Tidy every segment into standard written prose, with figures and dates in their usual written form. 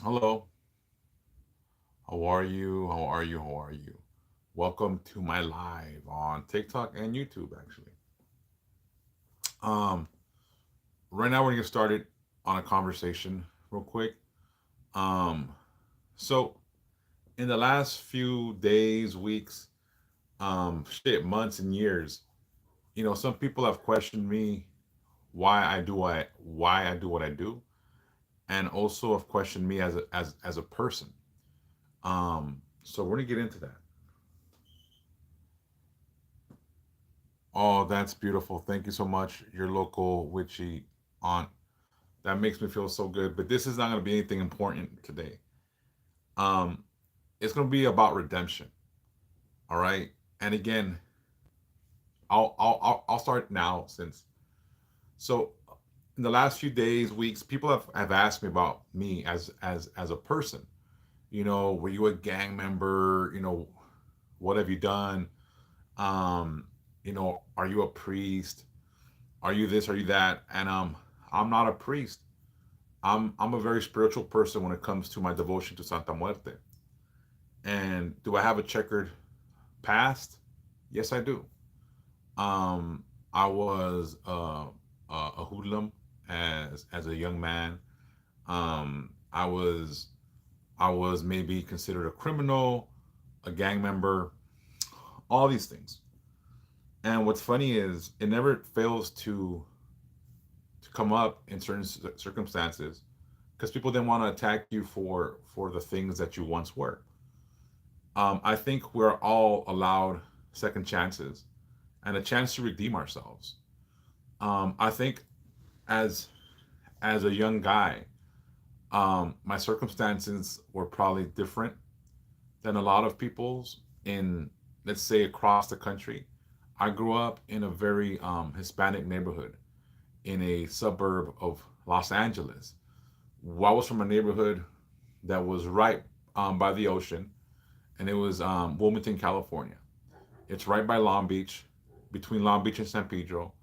Hello, how are you? How are you? How are you? Welcome to my live on TikTok and YouTube, actually. Um, right now we're gonna get started on a conversation real quick. Um, so in the last few days, weeks, months and years, some people have questioned me why I do what I do, and also have questioned me as a person. So we're gonna get into that. Oh, that's beautiful. Thank you so much, your local witchy aunt. That makes me feel so good. But this is not going to be anything important today. Um, it's going to be about redemption. All right. And again, I'll start now since so in the last few days, weeks, people have asked me about me as a person. Were you a gang member? What have you done? Um, are you a priest? Are you this? Are you that? And I'm not a priest. I'm a very spiritual person when it comes to my devotion to Santa Muerte. And do I have a checkered past? Yes, I do. I was a hoodlum as a young man. I was maybe considered a criminal, a gang member, all these things. And what's funny is it never fails to come up in certain circumstances because people didn't want to attack you for the things that you once were. I think we're all allowed second chances and a chance to redeem ourselves. I think as as a young guy, my circumstances were probably different than a lot of people's in, let's say, across the country. I grew up in a very Hispanic neighborhood in a suburb of Los Angeles. I was from a neighborhood that was right by the ocean, and it was Wilmington, California. It's right by Long Beach, between Long Beach and San Pedro.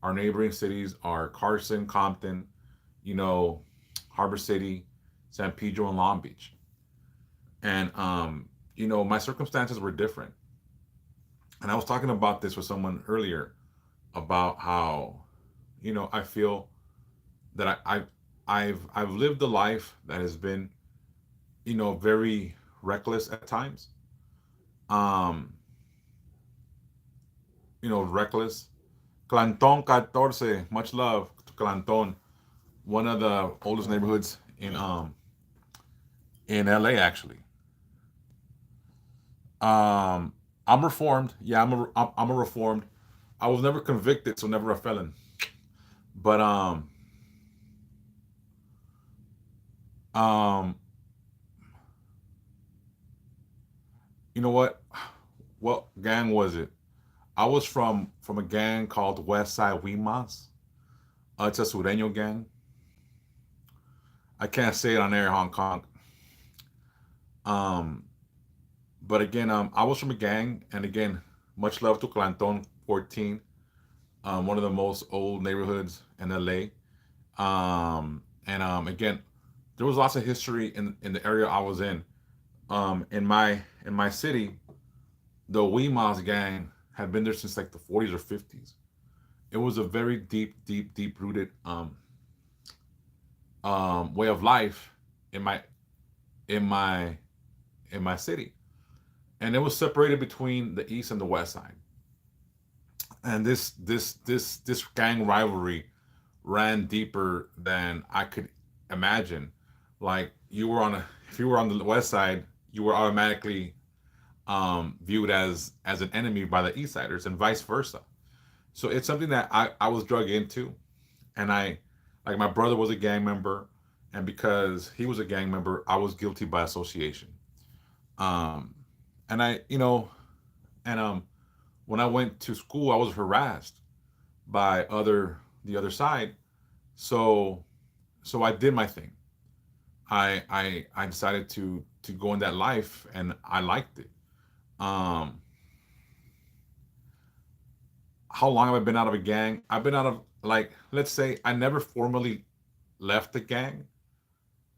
Our neighboring cities are Carson, Compton, you know, Harbor City, San Pedro, and Long Beach. And my circumstances were different. And I was talking about this with someone earlier about how, I feel that I've lived a life that has been, very reckless at times. Um, reckless. Clanton 14, much love to Clanton, one of the oldest neighborhoods in LA actually. Um I'm reformed. Yeah, I'm a reformed. I was never convicted, so never a felon. But um you know what? What gang was it? I was from a gang called West Side Wimas. It's a Sureño gang. I can't say it on air, Hong Kong. Um, but again, I was from a gang, and again, much love to Clanton 14, one of the most old neighborhoods in LA. And again, there was lots of history in the area I was in. In my city, the Weemoss gang had been there since like the 40s or 50s. It was a very deep rooted way of life in my in my in my city, and it was separated between the east and the west side. And this gang rivalry ran deeper than I could imagine. Like if you were on the west side, you were automatically viewed as an enemy by the east siders, and vice versa. So it's something that I was drug into, and I like my brother was a gang member, and because he was a gang member, I was guilty by association. Um, and and when I went to school, I was harassed by the other side. So so I did my thing. I decided to go in that life, and I liked it. Um, how long have I been out of a gang? I've been out of, let's say I never formally left the gang.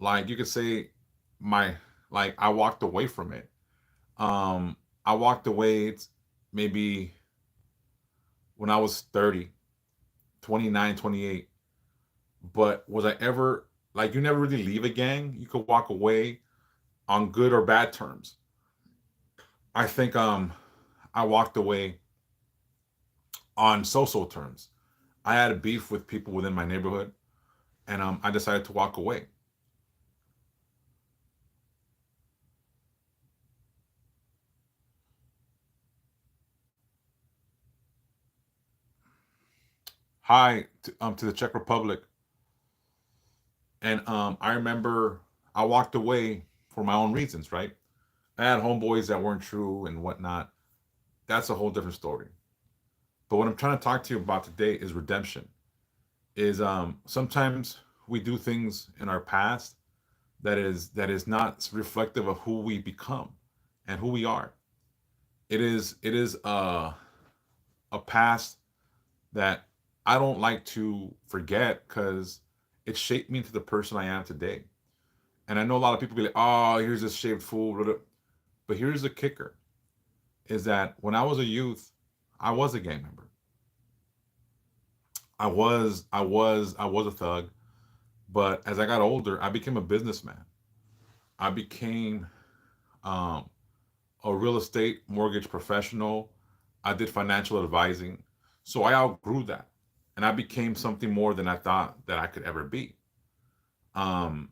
Like you could say my like I walked away from it. Um, I walked away maybe when I was 30, 29, 28. But was I ever like, you never really leave a gang? You could walk away on good or bad terms. I think I walked away on social terms. I had a beef with people within my neighborhood, and I decided to walk away. Hi to the Czech Republic, and I remember I walked away for my own reasons. Right, I had homeboys that weren't true and whatnot. That's a whole different story. But what I'm trying to talk to you about today is redemption. Is sometimes we do things in our past that is not reflective of who we become and who we are. It is a past that I don't like to forget because it shaped me into the person I am today. And I know a lot of people be like, "Oh, here's this shaved fool." Blah, blah. But here's the kicker: is that when I was a youth, I was a gang member. I was a thug. But as I got older, I became a businessman. I became um, a real estate mortgage professional. I did financial advising. So I outgrew that. And I became something more than I thought that I could ever be. Um,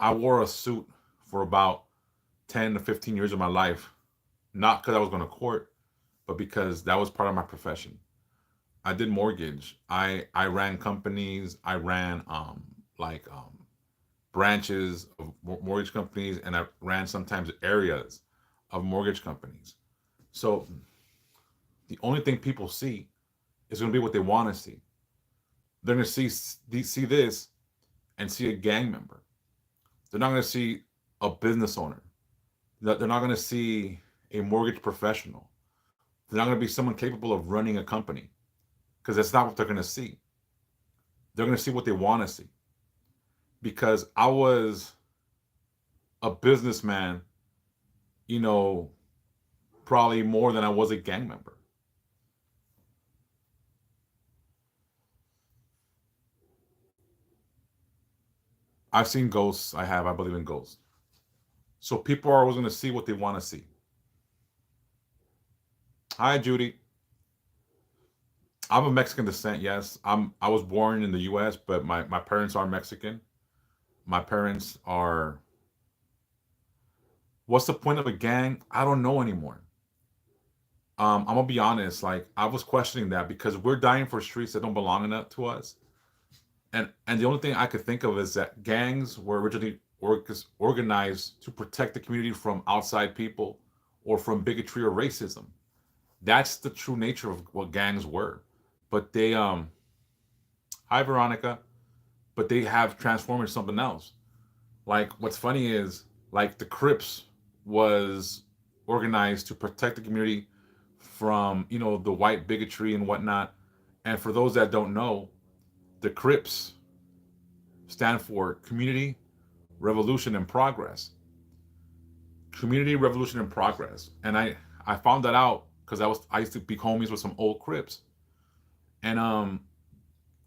I wore a suit for about 10 to 15 years of my life, not because I was going to court, but because that was part of my profession. I did mortgage. I ran companies. I ran branches of mortgage companies, and I ran sometimes areas of mortgage companies. So the only thing people see is going to be what they want to see. They're going to see this and see a gang member. They're not going to see a business owner. They're not going to see a mortgage professional. They're not going to be someone capable of running a company because that's not what they're going to see. They're going to see what they want to see. Because I was a businessman, you know, probably more than I was a gang member. I've seen ghosts. I believe in ghosts. So people are always going to see what they want to see. Hi, Judy. I'm of Mexican descent. Yes, I was born in the U.S., but my parents are Mexican. My parents are. What's the point of a gang? I don't know anymore. I'm gonna be honest. Like I was questioning that because we're dying for streets that don't belong enough to us, and the only thing I could think of is that gangs were originally organized to protect the community from outside people or from bigotry or racism. That's the true nature of what gangs were. But they hi Veronica, but they have transformed into something else. Like what's funny is like the Crips was organized to protect the community from the white bigotry and whatnot. And for those that don't know, the Crips stand for Community Revolution and Progress. Community Revolution and Progress. And I found that out because I used to be homies with some old Crips. And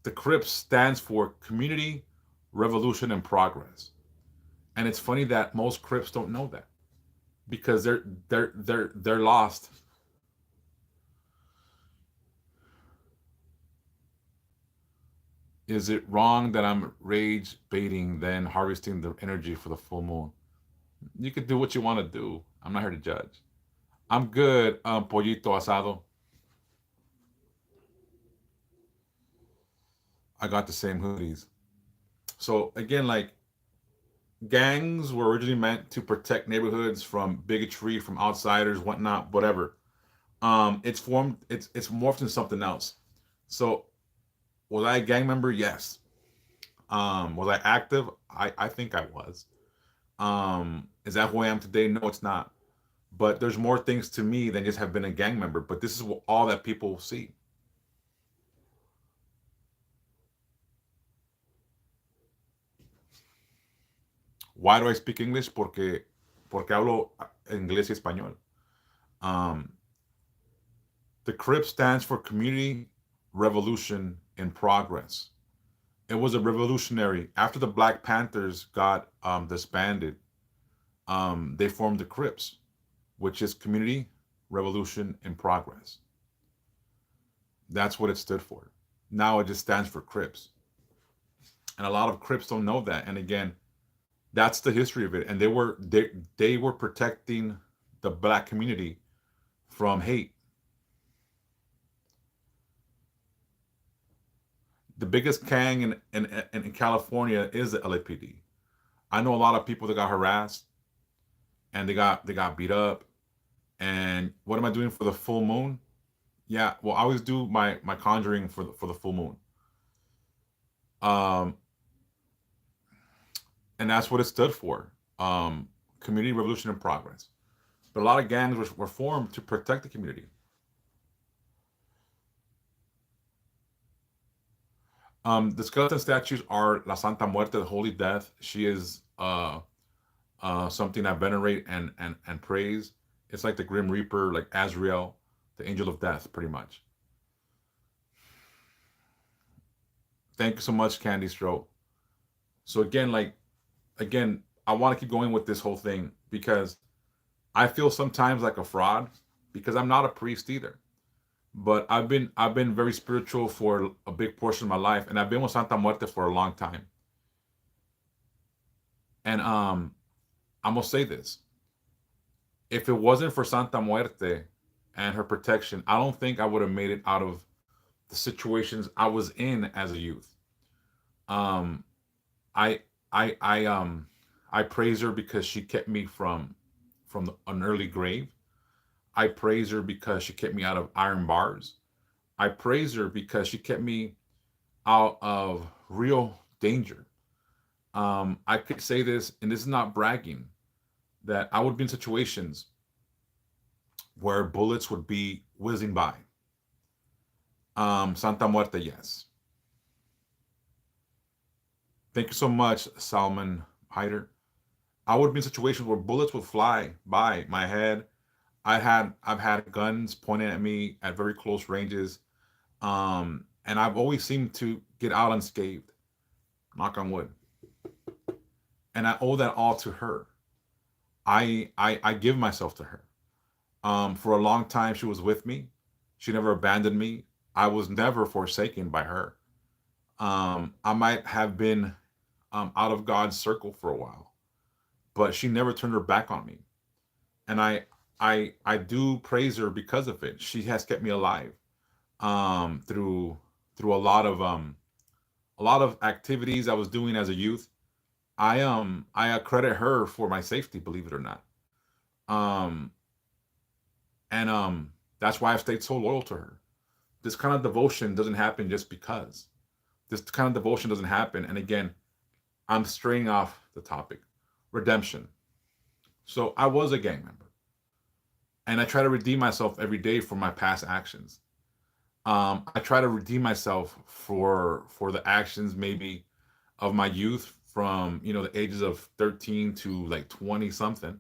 the Crips stands for Community Revolution and Progress. And it's funny that most Crips don't know that because they're lost. Is it wrong that I'm rage baiting then harvesting the energy for the full moon? You could do what you want to do. I'm not here to judge. I'm good, pollito asado. I got the same hoodies. So again, like gangs were originally meant to protect neighborhoods from bigotry, from outsiders, whatnot, whatever. It's morphed into something else. So was I a gang member? Yes. Was I active? I think I was. Is that who I am today? No, it's not. But there's more things to me than just have been a gang member. But this is all that people see. Why do I speak English? Porque hablo inglés y español. Um, the CRIP stands for Community Revolution in Progress. It was a revolutionary. After the Black Panthers got disbanded, they formed the Crips, which is Community Revolution in Progress. That's what it stood for. Now it just stands for Crips. And a lot of Crips don't know that. And again, that's the history of it. And they were protecting the black community from hate. The biggest gang in California is the LAPD. I know a lot of people that got harassed and they got beat up. And what am I doing for the full moon? Yeah, well, I always do my conjuring for the full moon. Um, and that's what it stood for. Community Revolution in Progress. But a lot of gangs were formed to protect the community. The skeleton statues are La Santa Muerte, the Holy Death. She is something I venerate and praise. It's like the Grim Reaper, like Azrael, the Angel of Death, pretty much. Thank you so much, Candy Stro. So again, I want to keep going with this whole thing because I feel sometimes like a fraud because I'm not a priest either. But I've been very spiritual for a big portion of my life, and I've been with Santa Muerte for a long time. And I'm gonna say this: if it wasn't for Santa Muerte and her protection, I don't think I would have made it out of the situations I was in as a youth. Um, I I praise her because she kept me from an early grave. I praise her because she kept me out of iron bars. I praise her because she kept me out of real danger. I could say this, and this is not bragging, that I would be in situations where bullets would be whizzing by. Santa Muerte, yes. Thank you so much, Salman Hyder. I would be in situations where bullets would fly by my head. I've had guns pointed at me at very close ranges, and I've always seemed to get out unscathed. Knock on wood. And I owe that all to her. I give myself to her. For a long time, she was with me. She never abandoned me. I was never forsaken by her. I might have been out of God's circle for a while, but she never turned her back on me. And I do praise her because of it. She has kept me alive through a lot of activities I was doing as a youth. I credit her for my safety, believe it or not. Um, and That's why I've stayed so loyal to her. This kind of devotion doesn't happen just because. This kind of devotion doesn't happen. And again, I'm straying off the topic. Redemption. So I was a gang member, and I try to redeem myself every day for my past actions. I try to redeem myself for the actions maybe of my youth from the ages of 13 to like 20 something.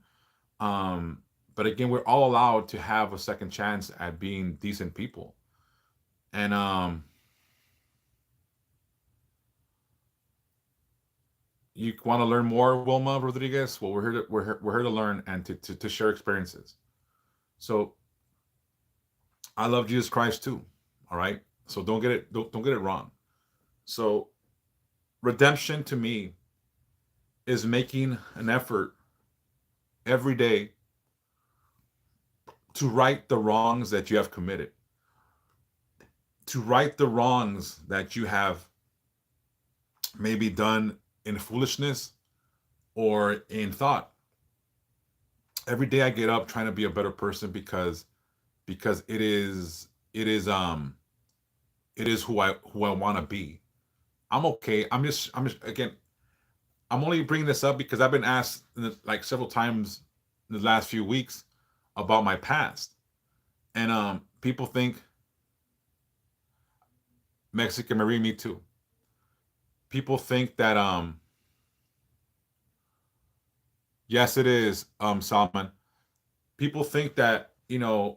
But again, we're all allowed to have a second chance at being decent people. And you want to learn more, Wilma Rodriguez? Well, we're here to learn and to share experiences. So I love Jesus Christ too. All right. So don't get it wrong. So redemption to me is making an effort every day to right the wrongs that you have committed, to right the wrongs that you have maybe done in foolishness or in thought. Every day I get up trying to be a better person because it is who I want to be. I'm okay. I'm just again, I'm only bringing this up because I've been asked like several times in the last few weeks about my past. And people think Mexican Marie, me too. People think that Yes, it is, Salman. People think that,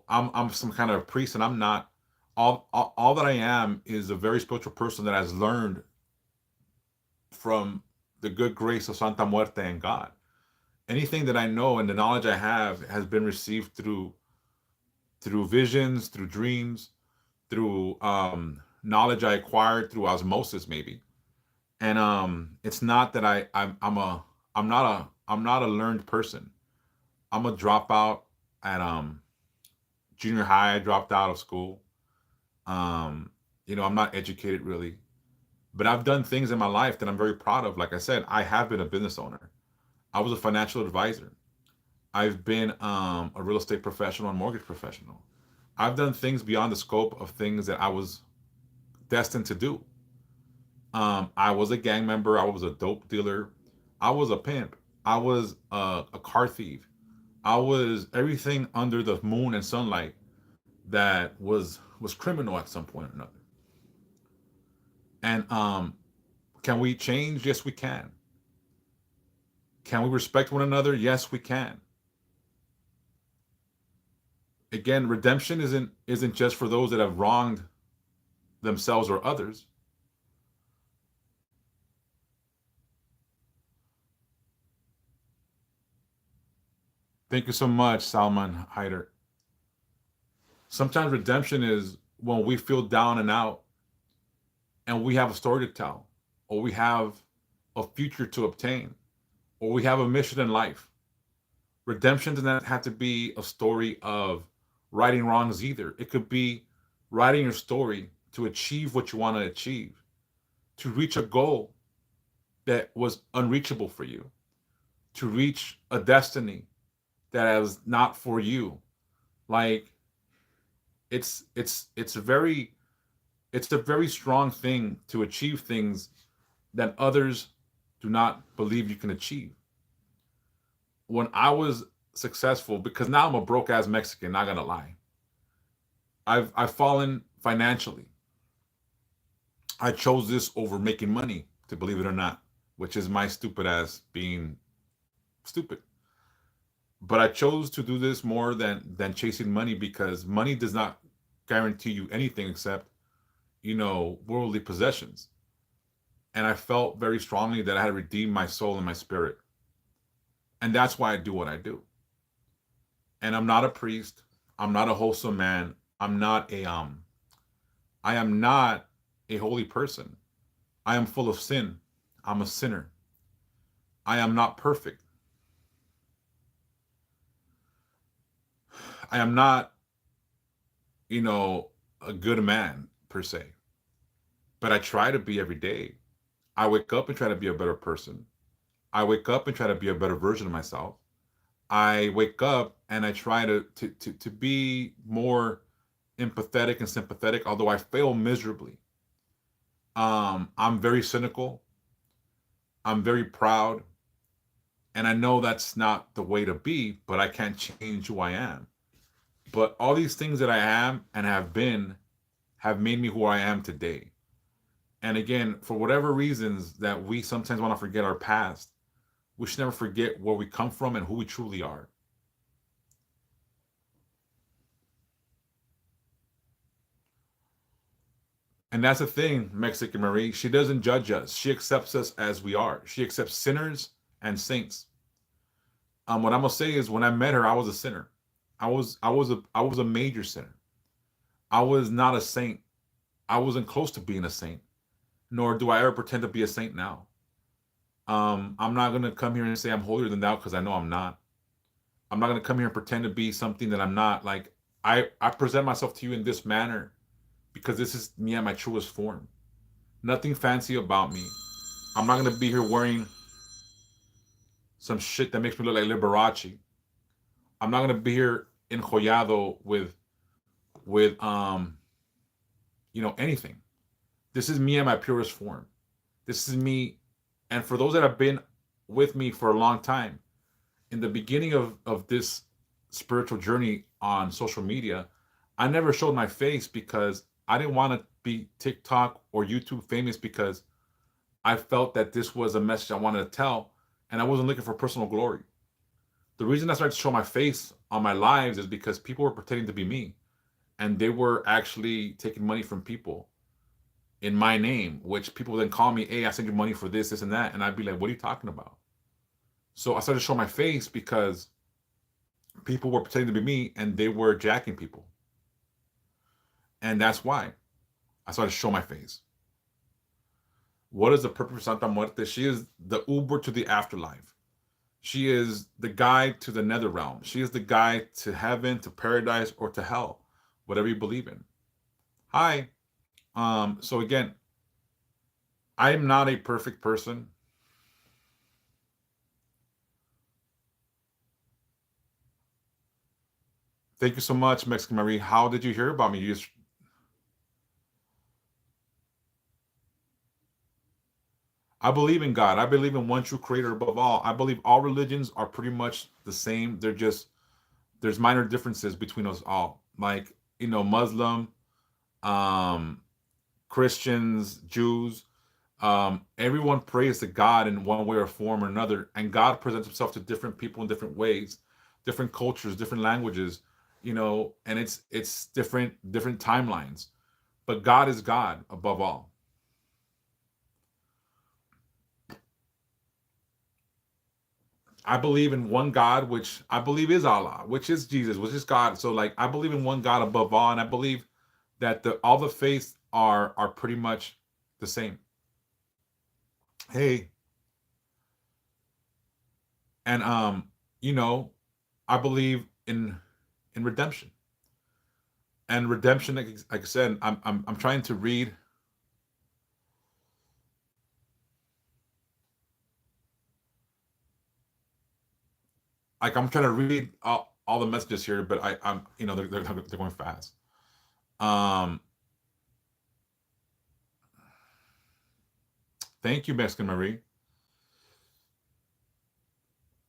I'm some kind of priest, and I'm not. All that I am is a very spiritual person that has learned from the good grace of Santa Muerte and God. Anything that I know and the knowledge I have has been received through visions, through dreams, through knowledge I acquired through osmosis, maybe. And it's not that I'm not a learned person. I'm a dropout at junior high. I dropped out of school. Um, I'm not educated really, but I've done things in my life that I'm very proud of. Like I said, I have been a business owner. I was a financial advisor. I've been a real estate professional and mortgage professional. I've done things beyond the scope of things that I was destined to do. I was a gang member. I was a dope dealer. I was a pimp. I was a car thief. I was everything under the moon and sunlight that was criminal at some point or another. And can we change? Yes, we can. Can we respect one another? Yes, we can. Again, redemption isn't just for those that have wronged themselves or others. Thank you so much, Salman Haider. Sometimes redemption is when we feel down and out and we have a story to tell, or we have a future to obtain, or we have a mission in life. Redemption does not have to be a story of righting wrongs either. It could be writing your story to achieve what you want to achieve, to reach a goal that was unreachable for you, to reach a destiny that is not for you. Like it's a very strong thing to achieve things that others do not believe you can achieve. When I was successful, because now I'm a broke ass Mexican, not gonna lie. I've fallen financially. I chose this over making money, to believe it or not, which is my stupid ass being stupid. But I chose to do this more than chasing money because money does not guarantee you anything except, worldly possessions. And I felt very strongly that I had to redeem my soul and my spirit. And that's why I do what I do. And I'm not a priest. I'm not a wholesome man. I am not a holy person. I am full of sin. I'm a sinner. I am not perfect. I am not, you know, a good man per se, but I try to be every day. I wake up and try to be a better person. I wake up and try to be a better version of myself. I wake up and I try to be more empathetic and sympathetic, although I fail miserably. I'm very cynical. I'm very proud. And I know that's not the way to be, but I can't change who I am. But all these things that I am and have been have made me who I am today. And again, for whatever reasons that we sometimes want to forget our past, we should never forget where we come from and who we truly are. And that's the thing, Mexican Marie. She doesn't judge us. She accepts us as we are. She accepts sinners and saints. What I'm gonna say is, when I met her, I was a sinner. I was a major sinner. I was not a saint. I wasn't close to being a saint. Nor do I ever pretend to be a saint now. I'm not gonna come here and say I'm holier than thou because I know I'm not. I'm not gonna come here and pretend to be something that I'm not. Like I present myself to you in this manner because this is me at my truest form. Nothing fancy about me. I'm not gonna be here wearing some shit that makes me look like Liberace. I'm not gonna be here enjoyado with anything. This is me at my purest form. This is me, and for those that have been with me for a long time, in the beginning of this spiritual journey on social media, I never showed my face because I didn't want to be TikTok or YouTube famous because I felt that this was a message I wanted to tell, and I wasn't looking for personal glory. The reason I started to show my face on my lives is because people were pretending to be me, and they were actually taking money from people in my name, which people then call me, hey, I sent you money for this, this, and that. And I'd be like, what are you talking about? So I started to show my face because people were pretending to be me and they were jacking people. And that's why I started to show my face. What is the purpose of Santa Muerte? She is the Uber to the afterlife. She is the guide to the nether realm. She is the guide to heaven, to paradise, or to hell, whatever you believe in. Hi. So again, I am not a perfect person. Thank you so much, Mexican Marie. How did you hear about me? You just I believe in God. I believe in one true creator above all. I believe all religions are pretty much the same. They're just there's minor differences between us all. Like, Muslim, um, Christians, Jews, everyone prays to God in one way or form or another, and God presents himself to different people in different ways, different cultures, different languages, and it's different timelines. But God is God above all. I believe in one God, which I believe is Allah, which is Jesus, which is God. So like I believe in one God above all, and I believe that the all the faiths are pretty much the same. Hey, and you know, I believe in redemption. And redemption, like I said, I'm trying to read. Like I'm trying to read all the messages here, but I'm they're going fast. Um, Thank you, Mexican Marie.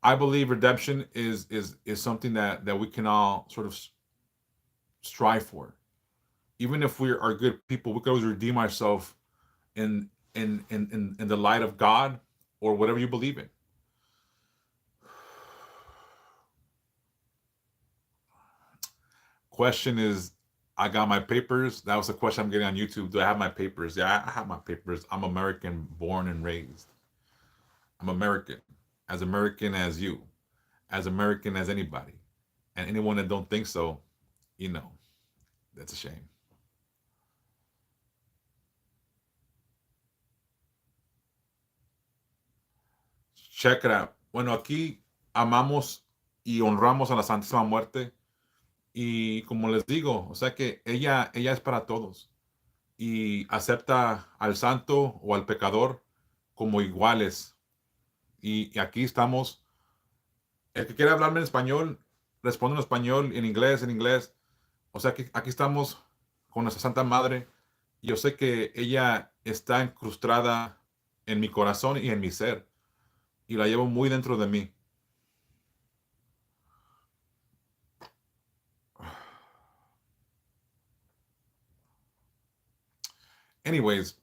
I believe redemption is something that we can all sort of strive for. Even if we are good people, we can always redeem ourselves in the light of God or whatever you believe in. Question is, I got my papers. That was the question I'm getting on YouTube. Do I have my papers? Yeah, I have my papers. I'm American, born and raised. I'm American as you, as American as anybody. And anyone that don't think so, you know, that's a shame. Check it out. Bueno, aquí amamos y honramos a la Santísima Muerte. Y como les digo, o sea que ella es para todos. Y acepta al santo o al pecador como iguales. Y aquí estamos. El que quiera hablarme en español, responde en español, en inglés, en inglés. O sea que aquí estamos con nuestra Santa Madre. Y yo sé que ella está incrustada en mi corazón y en mi ser. Y la llevo muy dentro de mí. Anyways,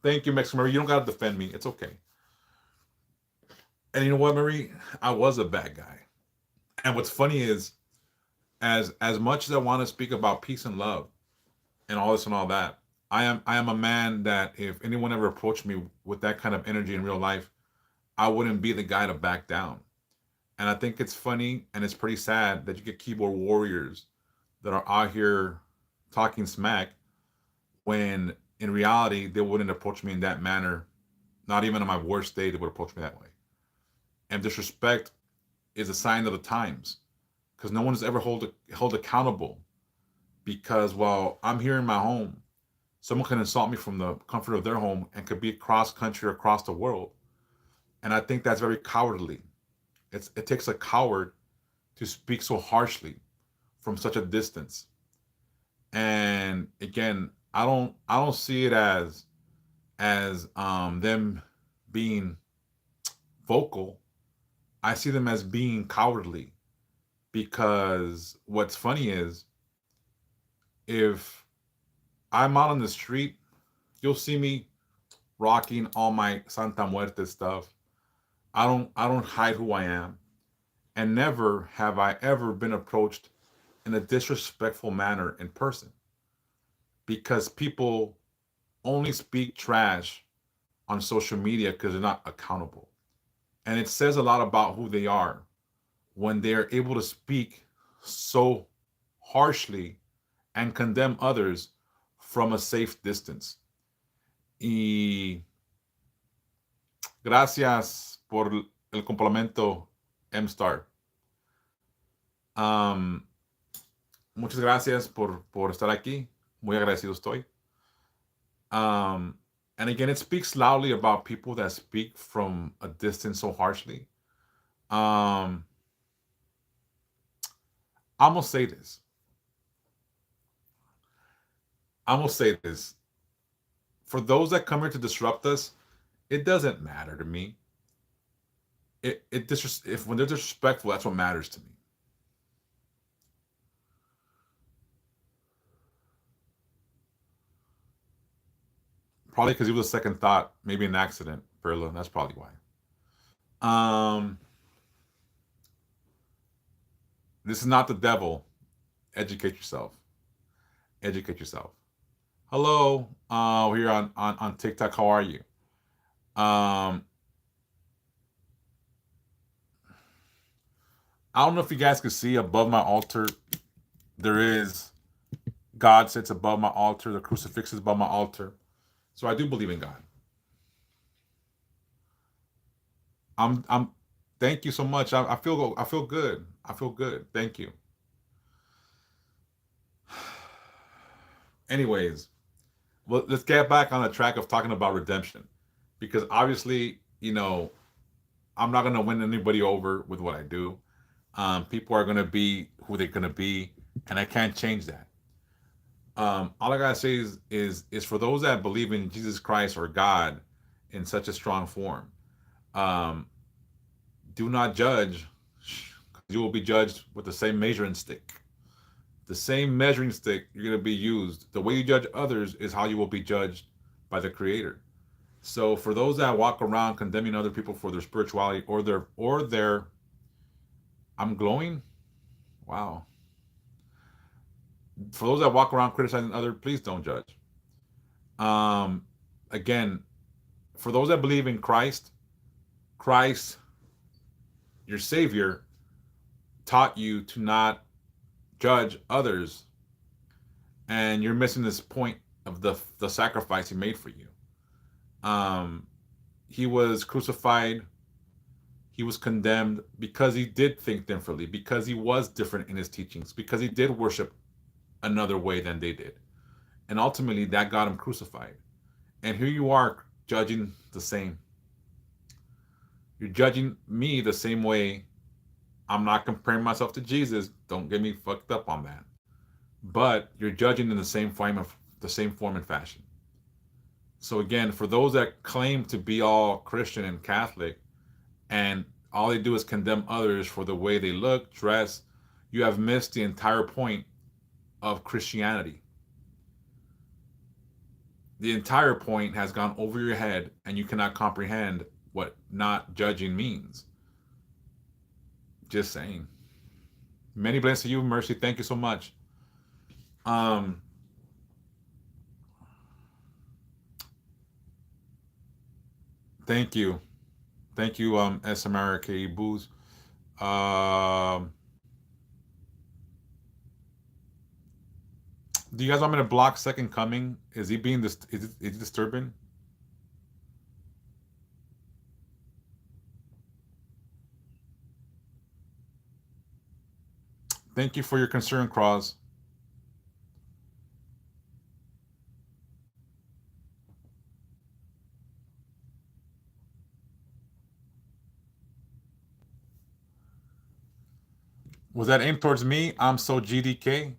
thank you, Mexican Marie. You don't got to defend me. It's okay. And you know what, Marie? I was a bad guy. And what's funny is, as much as I want to speak about peace and love and all this and all that, I am a man that if anyone ever approached me with that kind of energy in real life, I wouldn't be the guy to back down. And I think it's funny and it's pretty sad that you get keyboard warriors that are out here talking smack when in reality they wouldn't approach me in that manner. Not even on my worst day they would approach me that way. And disrespect is a sign of the times because no one is ever held accountable. Because while I'm here in my home, someone can insult me from the comfort of their home and could be across country or across the world. And I think that's very cowardly. It takes a coward to speak so harshly from such a distance. And again, I don't see it as them being vocal. I see them as being cowardly because what's funny is if I'm out on the street, you'll see me rocking all my Santa Muerte stuff. I don't hide who I am. and never have I ever been approached in a disrespectful manner in person, because people only speak trash on social media because they're not accountable. And it says a lot about who they are when they are able to speak so harshly and condemn others from a safe distance. Y gracias por el complemento, M-Star. Um, Muchas gracias por estar aquí. Muy agradecido estoy. Um, and again, it speaks loudly about people that speak from a distance so harshly. Um, I'm gonna say this. I'm gonna say this. For those that come here to disrupt us, it doesn't matter to me. If when they're disrespectful, that's what matters to me. Probably because it was a second thought, maybe an accident, Perla. That's probably why. Um, this is not the devil. Educate yourself. Educate yourself. Hello, we're here on TikTok. How are you? Um, I don't know if you guys can see above my altar. There is God sits above my altar. The crucifix is above my altar. So I do believe in God. I'm. Thank you so much. I feel good. I feel good. Thank you. Anyways, well, let's get back on the track of talking about redemption, because obviously, I'm not gonna win anybody over with what I do. People are gonna be who they're gonna be, and I can't change that. All I gotta say is for those that believe in Jesus Christ or God in such a strong form, um, do not judge. You will be judged with the same measuring stick. The same measuring stick you're going to be used. The way you judge others is how you will be judged by the Creator. So for those that walk around condemning other people for their spirituality or their I'm glowing. Wow. For those that walk around criticizing others, please don't judge. Um, Again, for those that believe in Christ, Christ, your Savior, taught you to not judge others, and you're missing this point of the sacrifice He made for you. Um, he was crucified. He was condemned because he did think differently, because he was different in his teachings, because he did worship another way than they did. And ultimately, that got him crucified. And here you are judging the same. You're judging me the same way. I'm not comparing myself to Jesus. Don't get me fucked up on that. But you're judging in the same form and fashion. So again, for those that claim to be all Christian and Catholic, and all they do is condemn others for the way they look, dress, you have missed the entire point of Christianity. The entire point has gone over your head, and you cannot comprehend what not judging means. Just saying. Many blessings to you, Mercy. Thank you so much. Um, Thank you. Thank you, SMRK Booze. Um, do you guys want me to block Second Coming? Is he being this? Is he disturbing? Thank you for your concern, Cross. Was that aimed towards me? I'm so GDK.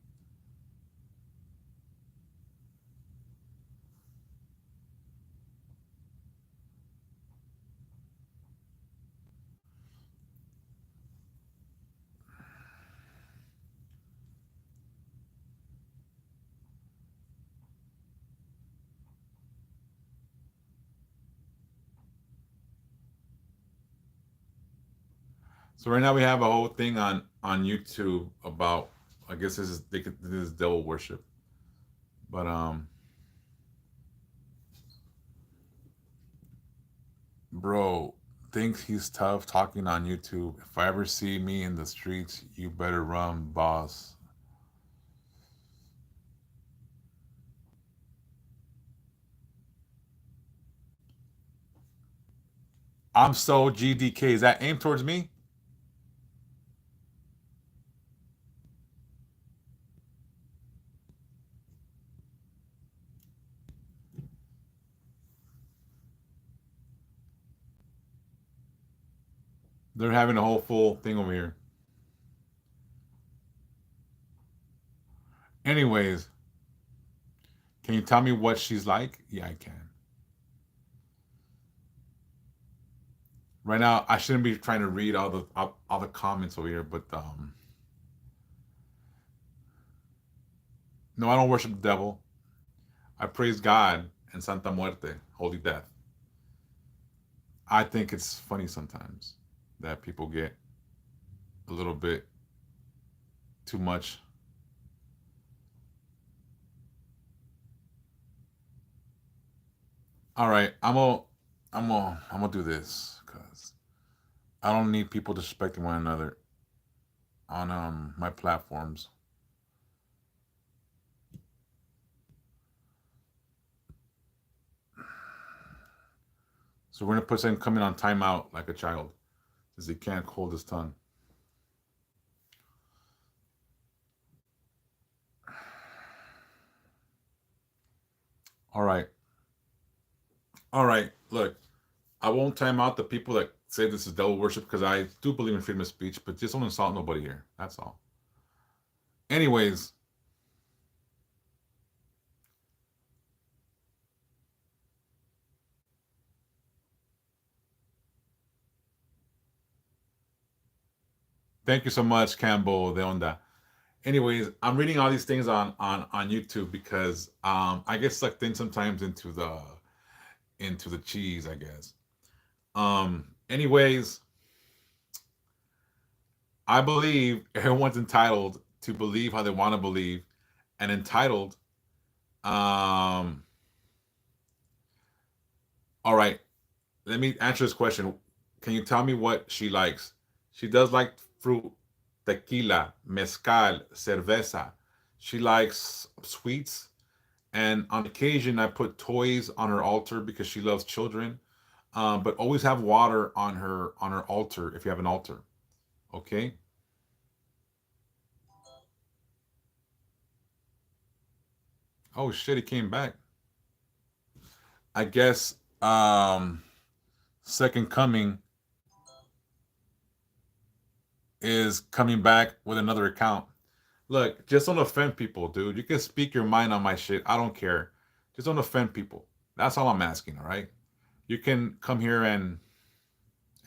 So right now we have a whole thing on YouTube about, I guess this is devil worship. But bro, thinks he's tough talking on YouTube. If I ever see me in the streets, you better run, boss. I'm so GDK. Is that aimed towards me? They're having a whole full thing over here. Anyways, can you tell me what she's like? Yeah, I can. Right now, I shouldn't be trying to read all the comments over here, but no, I don't worship the devil. I praise God and Santa Muerte, holy death. I think it's funny sometimes that people get a little bit too much. All right, I'm gonna do this because I don't need people disrespecting one another on my platforms. So we're gonna put him coming on timeout like a child, since he can't hold his tongue. All right, all right. Look, I won't time out the people that say this is devil worship because I do believe in freedom of speech, but just don't insult nobody here. That's all. Anyways, thank you so much, Campbell de Onda. Anyways, I'm reading all these things on YouTube because I get sucked in sometimes into the cheese, I guess. Anyways, I believe everyone's entitled to believe how they want to believe, and entitled. Um, all right, let me answer this question. Can you tell me what she likes? She does like fruit, tequila, mezcal, cerveza. She likes sweets, and on occasion I put toys on her altar because she loves children. But always have water on her altar if you have an altar. Okay. Oh shit, he came back. I guess second coming is coming back with another account. Look, just don't offend people, dude. You can speak your mind on my shit. I don't care. Just don't offend people. That's all I'm asking, all right? You can come here and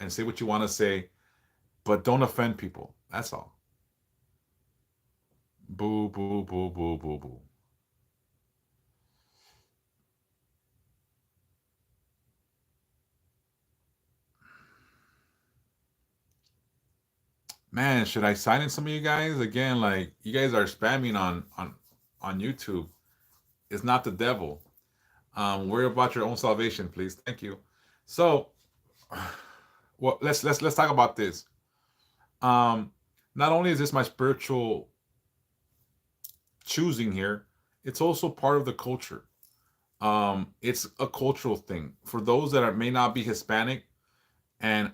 say what you want to say, but don't offend people. That's all. Boo, boo, boo, boo, boo, boo. Man, should I silence some of you guys again? Like you guys are spamming on YouTube. It's not the devil. Worry about your own salvation, please. Thank you. So, well, let's talk about this. Um, Not only is this my spiritual choosing here, it's also part of the culture. It's a cultural thing for those that may not be Hispanic, and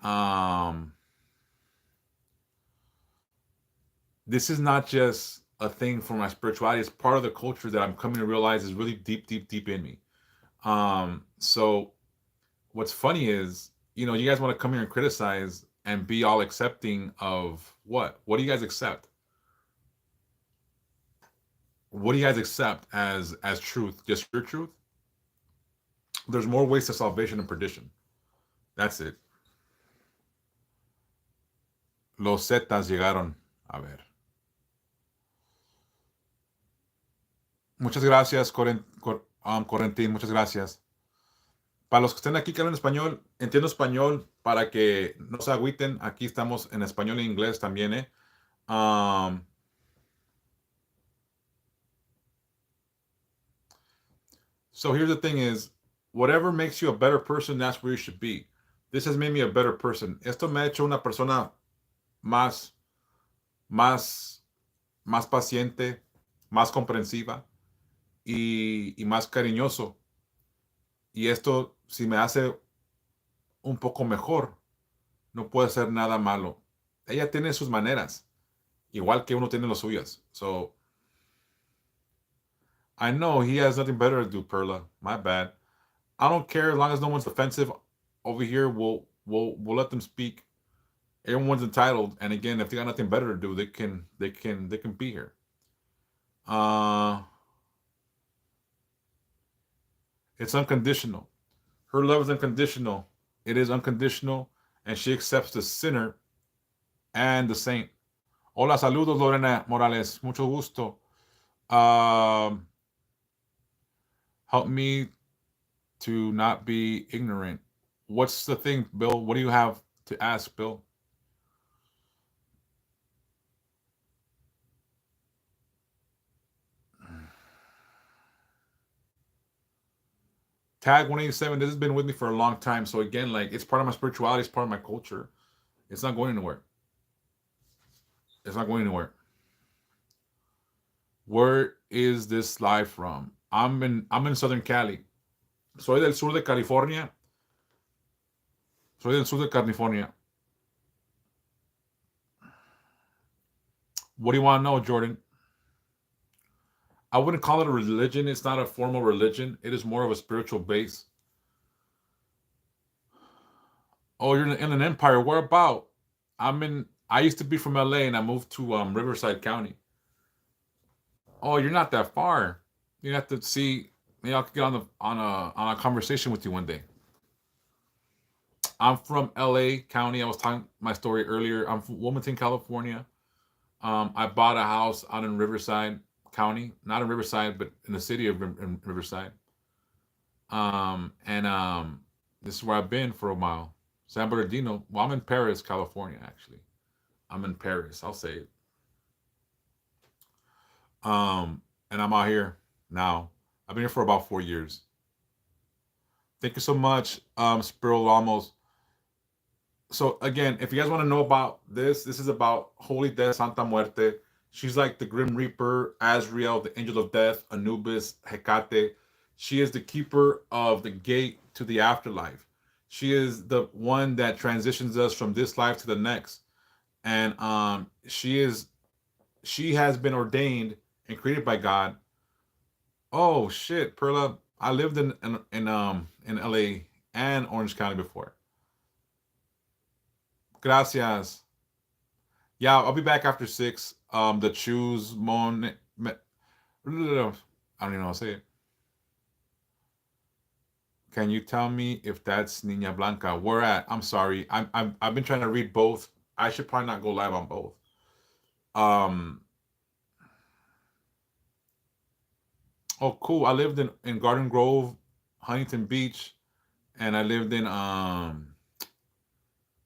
this is not just a thing for my spirituality. It's part of the culture that I'm coming to realize is really deep, deep, deep in me. So what's funny is, you guys want to come here and criticize and be all accepting of what? What do you guys accept? What do you guys accept as truth? Just your truth? There's more ways to salvation and perdition. That's it. Los Zetas llegaron. A ver. Muchas gracias, Correntín. Muchas gracias. Para los que estén aquí que hablan español, entiendo español para que no se agüiten. Aquí estamos en español e inglés también, ¿eh? Um, so here's the thing is, whatever makes you a better person, that's where you should be. This has made me a better person. Esto me ha hecho una persona más, más, más paciente, más comprensiva y más cariñoso. Y esto, si me hace un poco mejor, no puede ser nada malo. Ella tiene sus maneras, igual que uno tiene las suyas. So, I know he has nothing better to do, Perla. My bad. I don't care as long as no one's offensive over here. We'll let them speak. Everyone's entitled, and again, if they got nothing better to do, they can be here. Uh, it's unconditional. Her love is unconditional. It is unconditional, and she accepts the sinner and the saint. Hola, saludos, Lorena Morales. Mucho gusto. Um, help me to not be ignorant. What's the thing, Bill? What do you have to ask, Bill? Tag 187. This has been with me for a long time. So again, like it's part of my spirituality, it's part of my culture. It's not going anywhere. It's not going anywhere. Where is this live from? I'm in Southern Cali. Soy del sur de California. Soy del sur de California. What do you want to know, Jordan? I wouldn't call it a religion. It's not a formal religion. It is more of a spiritual base. Oh, you're in an empire. Where about? I used to be from LA and I moved to Riverside County. Oh, you're not that far. You have to see. Maybe I could get on a conversation with you one day. I'm from LA County. I was telling my story earlier. I'm from Wilmington, California. I bought a house out in Riverside County, not in Riverside, but in the city of Riverside. And this is where I've been for a while. San Bernardino. Well, I'm in Paris, California, actually. I'm in Paris. I'll say it. And I'm out here now. I've been here for about 4 years. Thank you so much, Spiro Ramos. So again, if you guys want to know about this is about Holy Death, Santa Muerte. She's like the Grim Reaper, Azrael, the Angel of Death, Anubis, Hecate. She is the keeper of the gate to the afterlife. She is the one that transitions us from this life to the next. And she has been ordained and created by God. Oh shit, Perla. I lived in LA and Orange County before. Gracias. Yeah, I'll be back after 6. The choose mon I don't even know how to say it. Can you tell me if that's Niña Blanca? Where at? I'm sorry. I've been trying to read both. I should probably not go live on both. Um oh cool. I lived in Garden Grove, Huntington Beach, and I lived in oh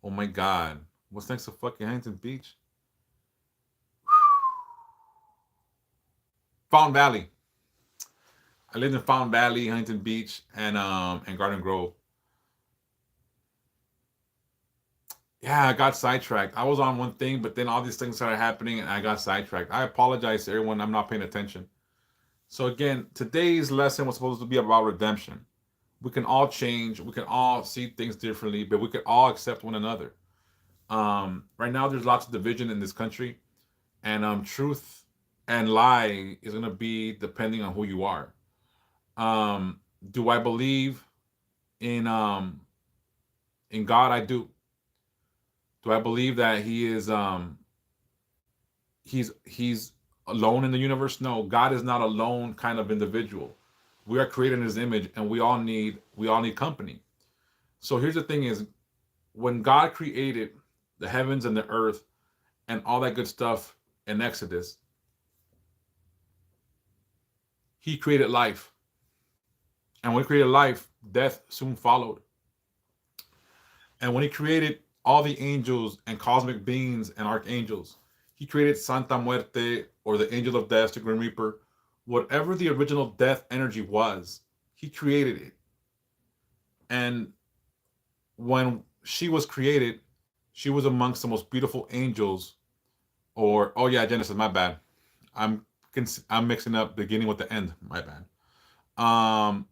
my god. What's next to fucking Huntington Beach? Fountain Valley. I lived in Fountain Valley, Huntington Beach, and Garden Grove. Yeah, I got sidetracked. I was on one thing, but then all these things started happening, and I got sidetracked. I apologize to everyone. I'm not paying attention. So again, today's lesson was supposed to be about redemption. We can all change. We can all see things differently, but we can all accept one another. Right now, there's lots of division in this country, and truth and lie is going to be depending on who you are. Do I believe in in God? I do. Do I believe that he's alone in the universe? No, God is not a lone kind of individual. We are created in his image and we all need company. So here's the thing is when God created the heavens and the earth and all that good stuff in Exodus, he created life. And when he created life, death soon followed. And when he created all the angels and cosmic beings and archangels, he created Santa Muerte, or the angel of death, the Grim Reaper. Whatever the original death energy was, he created it. And when she was created, she was amongst the most beautiful angels. Or, oh yeah, Genesis, my bad. I'm I'm mixing up beginning with the end. My bad. Um,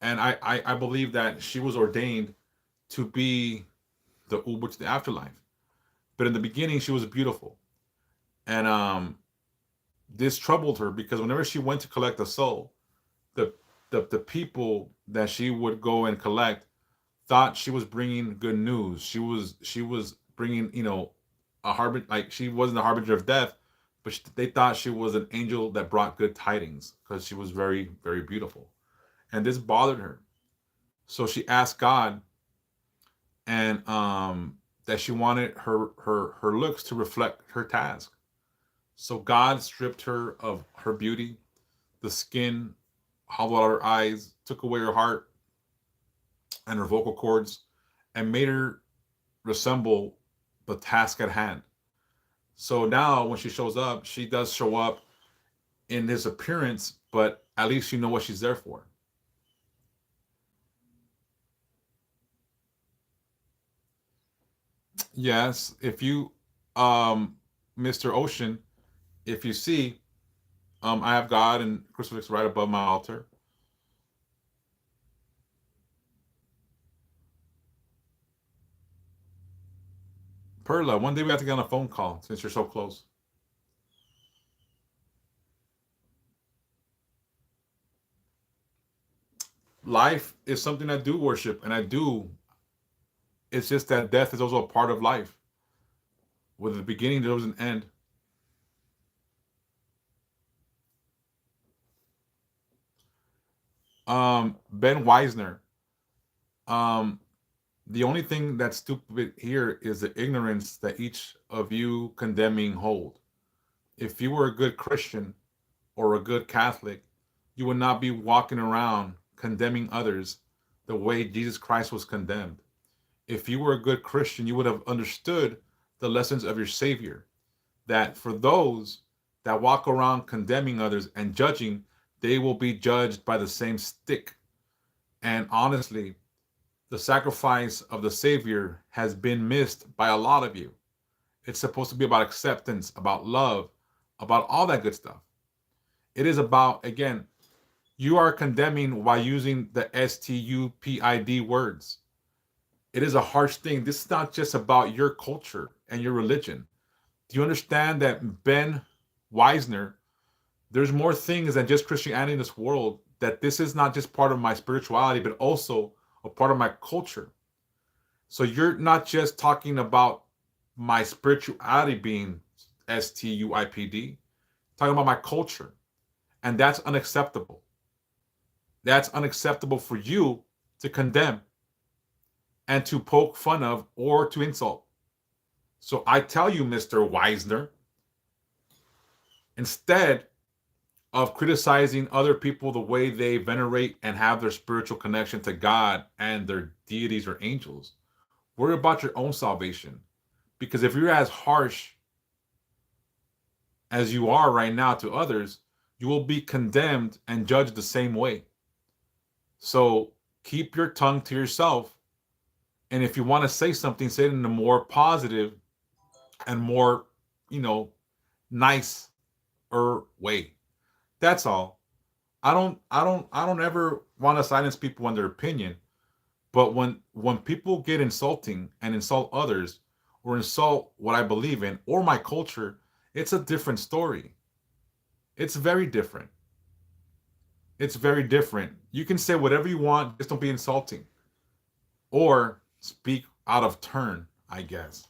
and I believe that she was ordained to be the Uber to the afterlife. But in the beginning, she was beautiful, and this troubled her because whenever she went to collect a soul, the the people that she would go and collect thought she was bringing good news. She was bringing, a harbinger, like she wasn't a harbinger of death, but they thought she was an angel that brought good tidings because she was very, very beautiful, and this bothered her. So she asked God, and that she wanted her looks to reflect her task. So God stripped her of her beauty, the skin, hollowed out her eyes, took away her heart and her vocal cords, and made her resemble the task at hand. So now when she shows up, she does show up in this appearance, but at least you know what she's there for. Yes, if you, Mr. Ocean, if you see, I have God and crucifix right above my altar. Perla, one day we have to get on a phone call since you're so close. Life is something I do worship, and I do. It's just that death is also a part of life. With the beginning, there was an end. Ben Weisner. Um, the only thing that's stupid here is the ignorance that each of you condemning hold. If you were a good Christian or a good Catholic, you would not be walking around condemning others the way Jesus Christ was condemned. If you were a good Christian, you would have understood the lessons of your Savior. That for those that walk around condemning others and judging, they will be judged by the same stick. And honestly, the sacrifice of the Savior has been missed by a lot of you. It's supposed to be about acceptance, about love, about all that good stuff. It is about, again, you are condemning while using the STUPID words. It is a harsh thing. This is not just about your culture and your religion. Do you understand that Ben Weisner, there's more things than just Christianity in this world, that this is not just part of my spirituality, but also a part of my culture. So you're not just talking about my spirituality being STUIPD, talking about my culture. And that's unacceptable. That's unacceptable for you to condemn and to poke fun of or to insult. So I tell you, Mr. Weisner, instead of criticizing other people the way they venerate and have their spiritual connection to God and their deities or angels, worry about your own salvation. Because if you're as harsh as you are right now to others, you will be condemned and judged the same way. So keep your tongue to yourself. And if you want to say something, say it in a more positive and more, you know, nice way. That's all. I don't ever want to silence people on their opinion. But when people get insulting and insult others or insult what I believe in or my culture, it's a different story. It's very different. It's very different. You can say whatever you want, just don't be insulting or speak out of turn, I guess.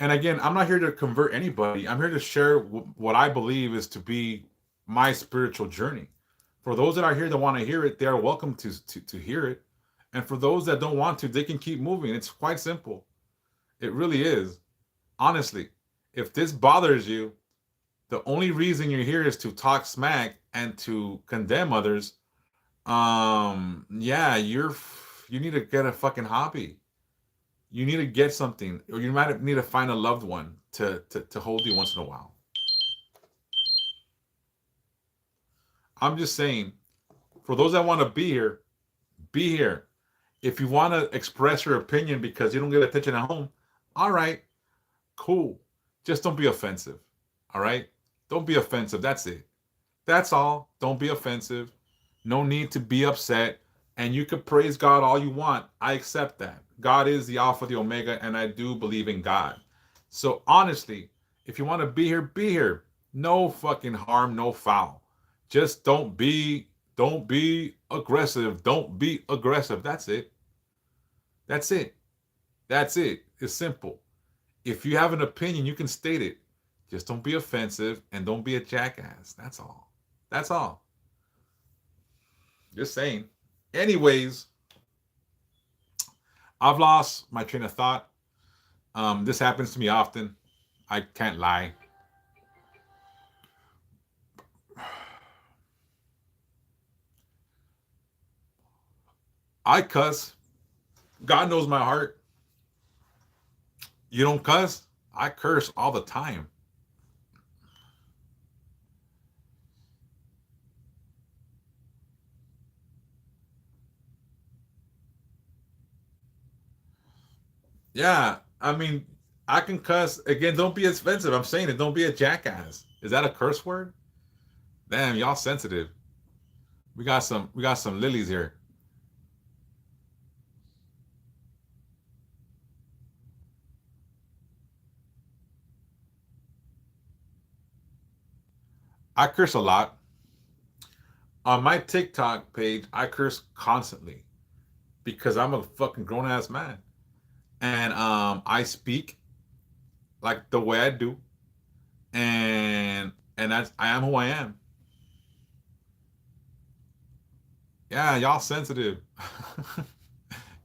And again, I'm not here to convert anybody. I'm here to share what I believe is to be my spiritual journey. For those that are here that want to hear it, they are welcome to hear it. And for those that don't want to, they can keep moving. It's quite simple. It really is. Honestly, if this bothers you, the only reason you're here is to talk smack and to condemn others. Yeah, you need to get a fucking hobby. You need to get something, or you might need to find a loved one to hold you once in a while. I'm just saying, for those that want to be here, be here. If you want to express your opinion because you don't get attention at home, all right, cool. Just don't be offensive. All right? Don't be offensive. That's it. That's all. Don't be offensive. No need to be upset. And you can praise God all you want. I accept that. God is the Alpha, the Omega, and I do believe in God. So honestly, if you want to be here, be here. No fucking harm, no foul. Just don't be aggressive. Don't be aggressive. That's it. That's it. That's it. It's simple. If you have an opinion, you can state it. Just don't be offensive and don't be a jackass. That's all. That's all. Just saying. Anyways, I've lost my train of thought. This happens to me often. I can't lie. I cuss. God knows my heart. You don't cuss? I curse all the time. Yeah, I mean, I can cuss. Again, don't be offensive. I'm saying it. Don't be a jackass. Is that a curse word? Damn, y'all sensitive. We got some lilies here. I curse a lot. On my TikTok page, I curse constantly because I'm a fucking grown ass man. And I speak like the way I do. And that's I am who I am. Yeah, y'all sensitive.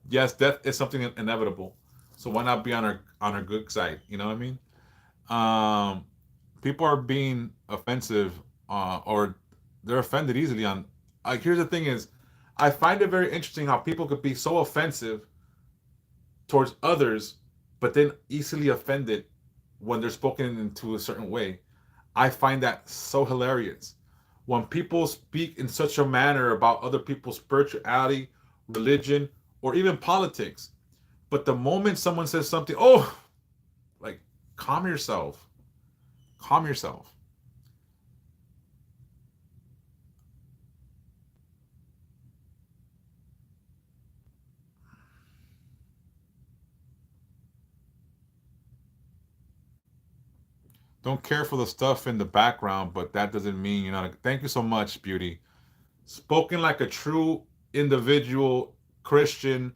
Yes, death is something inevitable. So why not be on our good side? You know what I mean? Um, People are being offensive, or they're offended easily on. Like, here's the thing: is I find it very interesting how people could be so offensive towards others, but then easily offended when they're spoken into a certain way. I find that so hilarious. When people speak in such a manner about other people's spirituality, religion, or even politics, but the moment someone says something, oh, like, calm yourself. Calm yourself. Don't care for the stuff in the background, but that doesn't mean you're not. Thank you so much, Beauty. Spoken like a true individual, Christian,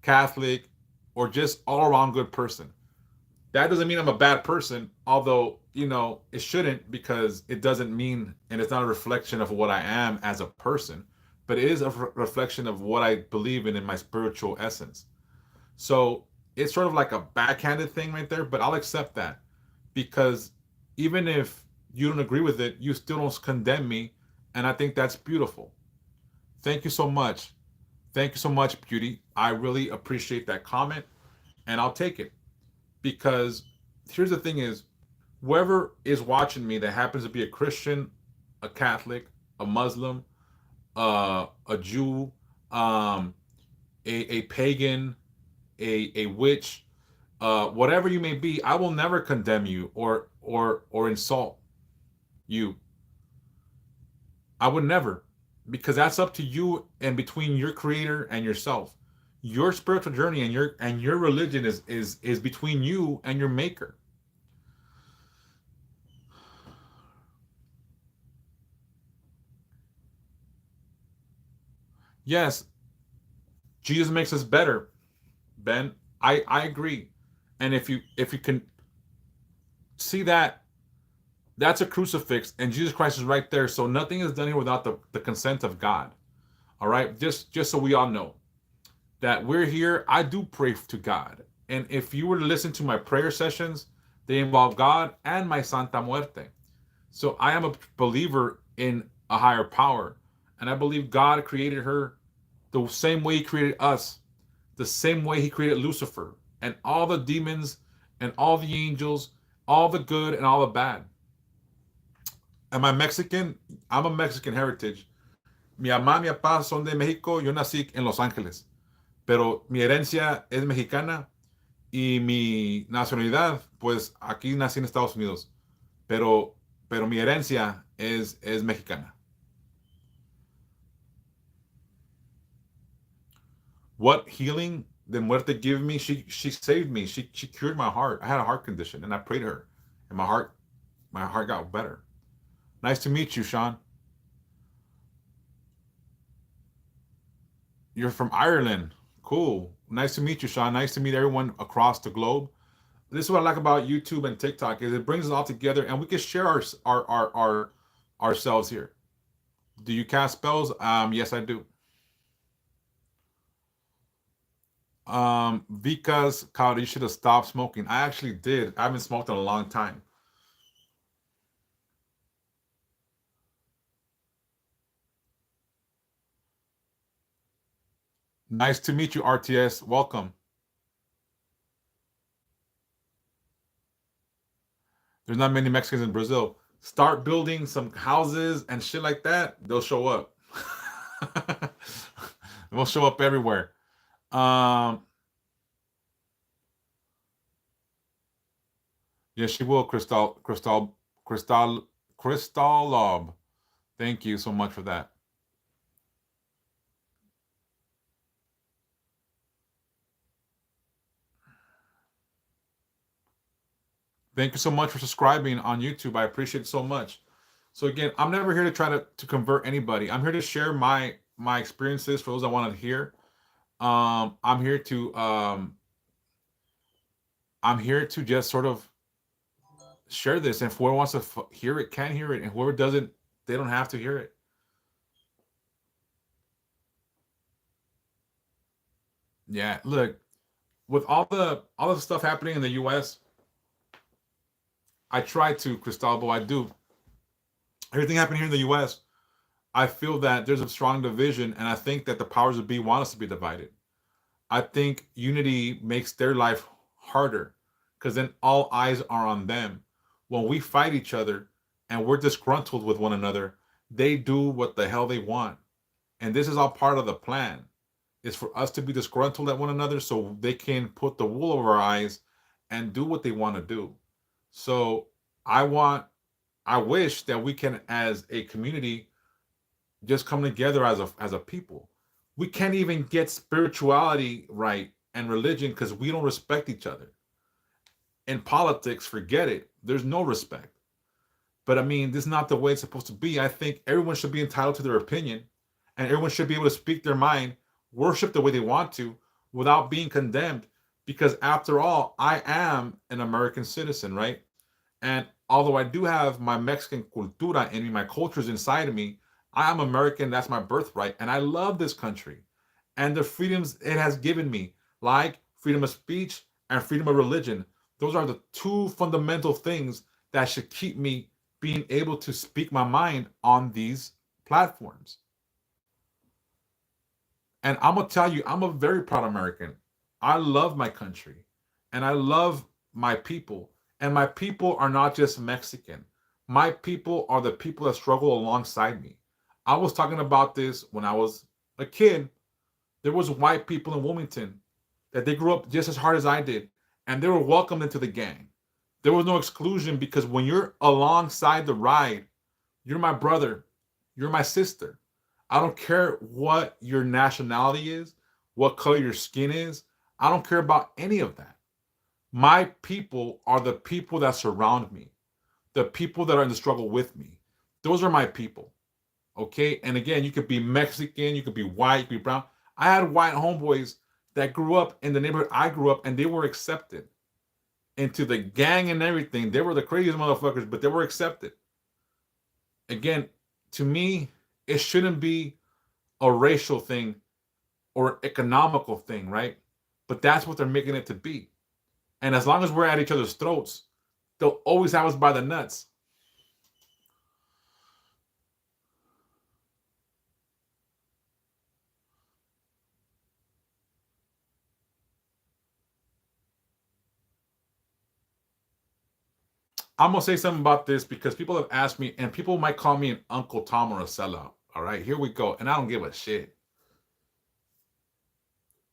Catholic, or just all around good person. That doesn't mean I'm a bad person, although, it shouldn't, because it doesn't mean, and it's not a reflection of what I am as a person, but it is a reflection of what I believe in my spiritual essence. So it's sort of like a backhanded thing right there, but I'll accept that because even if you don't agree with it, you still don't condemn me. And I think that's beautiful. Thank you so much. Thank you so much, Beauty. I really appreciate that comment, and I'll take it. Because here's the thing is, whoever is watching me that happens to be a Christian, a Catholic, a Muslim, a Jew, a pagan, a witch, whatever you may be, I will never condemn you or insult you. I would never, because that's up to you and between your creator and yourself. Your spiritual journey and your religion is between you and your maker. Yes, Jesus makes us better, Ben. I agree. And if you can see that, that's a crucifix and Jesus Christ is right there. So nothing is done here without the consent of God. All right? Just so we all know. that we're here. I do pray to God. And if you were to listen to my prayer sessions, they involve God and my Santa Muerte. So I am a believer in a higher power. And I believe God created her the same way he created us, the same way he created Lucifer and all the demons and all the angels, all the good and all the bad. Am I Mexican? I'm a Mexican heritage. Mi mamá y mi papá son de México. Yo nací en Los Ángeles. Pero mi herencia es mexicana y mi nacionalidad, pues aquí nací en Estados Unidos. Pero, pero mi herencia es mexicana. What healing did Muerte give me? She saved me. She cured my heart. I had a heart condition and I prayed to her. And my heart got better. Nice to meet you, Sean. You're from Ireland. Cool. Nice to meet you, Sean. Nice to meet everyone across the globe. This is what I like about YouTube and TikTok is it brings us all together and we can share our ourselves here. Do you cast spells? Yes, I do. Because Kyle, you should have stopped smoking. I actually did. I haven't smoked in a long time. Nice to meet you, RTS. Welcome. There's not many Mexicans in Brazil. Start building some houses and shit like that. They'll show up. They'll show up everywhere. Um, yes, she will, Crystal Lob. Thank you so much for that. Thank you so much for subscribing on YouTube. I appreciate it so much. So again, I'm never here to try to convert anybody. I'm here to share my experiences for those that want to hear. I'm here to just sort of share this, and if whoever wants to hear it can hear it, and whoever doesn't, they don't have to hear it. Yeah, look, with all the stuff happening in the U.S., I try to, Cristaldo, I do. Everything happening here in the U.S., I feel that there's a strong division, and I think that the powers that be want us to be divided. I think unity makes their life harder because then all eyes are on them. When we fight each other and we're disgruntled with one another, they do what the hell they want. And this is all part of the plan. Is for us to be disgruntled at one another so they can put the wool over our eyes and do what they want to do. So I want I wish that we can as a community just come together as a people. We can't even get spirituality right and religion because we don't respect each other. In politics, forget it. There's no respect. But I mean, this is not the way it's supposed to be. I think everyone should be entitled to their opinion and everyone should be able to speak their mind, worship the way they want to without being condemned. Because after all, I am an American citizen, right? And although I do have my Mexican cultura in me, my culture is inside of me, I am American. That's my birthright. And I love this country and the freedoms it has given me, like freedom of speech and freedom of religion. Those are the two fundamental things that should keep me being able to speak my mind on these platforms. And I'm going to tell you, I'm a very proud American. I love my country and I love my people. And my people are not just Mexican. My people are the people that struggle alongside me. I was talking about this when I was a kid. There was white people in Wilmington that they grew up just as hard as I did, and they were welcomed into the gang. There was no exclusion because when you're alongside the ride, you're my brother, you're my sister. I don't care what your nationality is, what color your skin is. I don't care about any of that. My people are the people that surround me, the people that are in the struggle with me. Those are my people. Okay. And again, you could be Mexican, you could be white, you could be brown. I had white homeboys that grew up in the neighborhood I grew up and they were accepted into the gang and everything. They were the craziest motherfuckers, but they were accepted. Again, to me, it shouldn't be a racial thing or economical thing, right? But that's what they're making it to be. And as long as we're at each other's throats, they'll always have us by the nuts. I'm gonna say something about this because people have asked me, and people might call me an Uncle Tom or a sellout. All right, here we go. And I don't give a shit.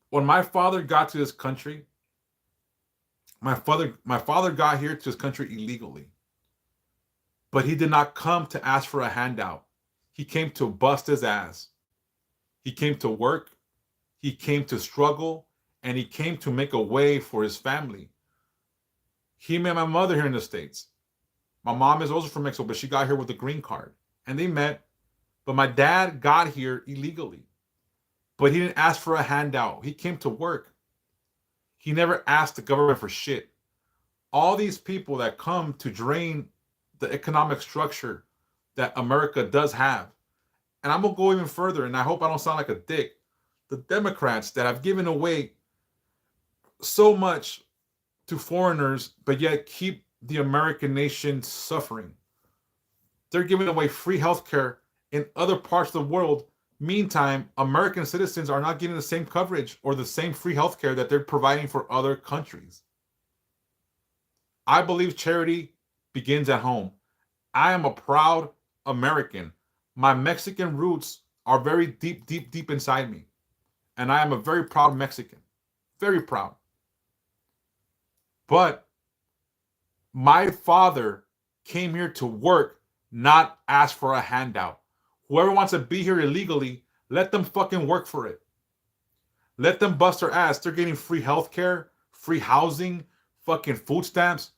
When my father got to this country, my father got here to this country illegally. But he did not come to ask for a handout. He came to bust his ass. He came to work, he came to struggle, and he came to make a way for his family. He met my mother here in the States. My mom is also from Mexico, but she got here with a green card. And they met, but my dad got here illegally. But he didn't ask for a handout. He came to work. He never asked the government for shit. All these people that come to drain the economic structure that America does have. And I'm going to go even further, and I hope I don't sound like a dick. The Democrats that have given away so much to foreigners, but yet keep the American nation suffering. They're giving away free healthcare in other parts of the world. Meantime, American citizens are not getting the same coverage or the same free healthcare that they're providing for other countries. I believe charity begins at home. I am a proud American. My Mexican roots are very deep, deep, deep inside me. And I am a very proud Mexican. Very proud. But my father came here to work, not ask for a handout. Whoever wants to be here illegally, let them fucking work for it. Let them bust their ass. They're getting free healthcare, free housing, fucking food stamps,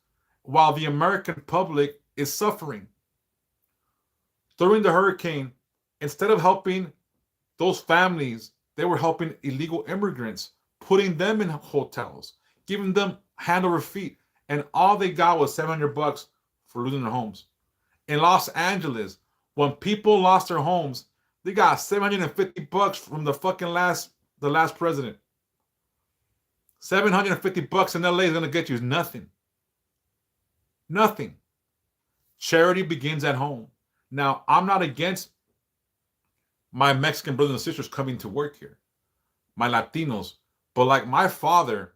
while the American public is suffering. During the hurricane, instead of helping those families, they were helping illegal immigrants, putting them in hotels, giving them hand over feet, and all they got was $700 for losing their homes. In Los Angeles, when people lost their homes, they got $750 from the last president. $750 in LA is gonna get you nothing. Nothing. Charity begins at home. Now, I'm not against my Mexican brothers and sisters coming to work here, my Latinos, but like my father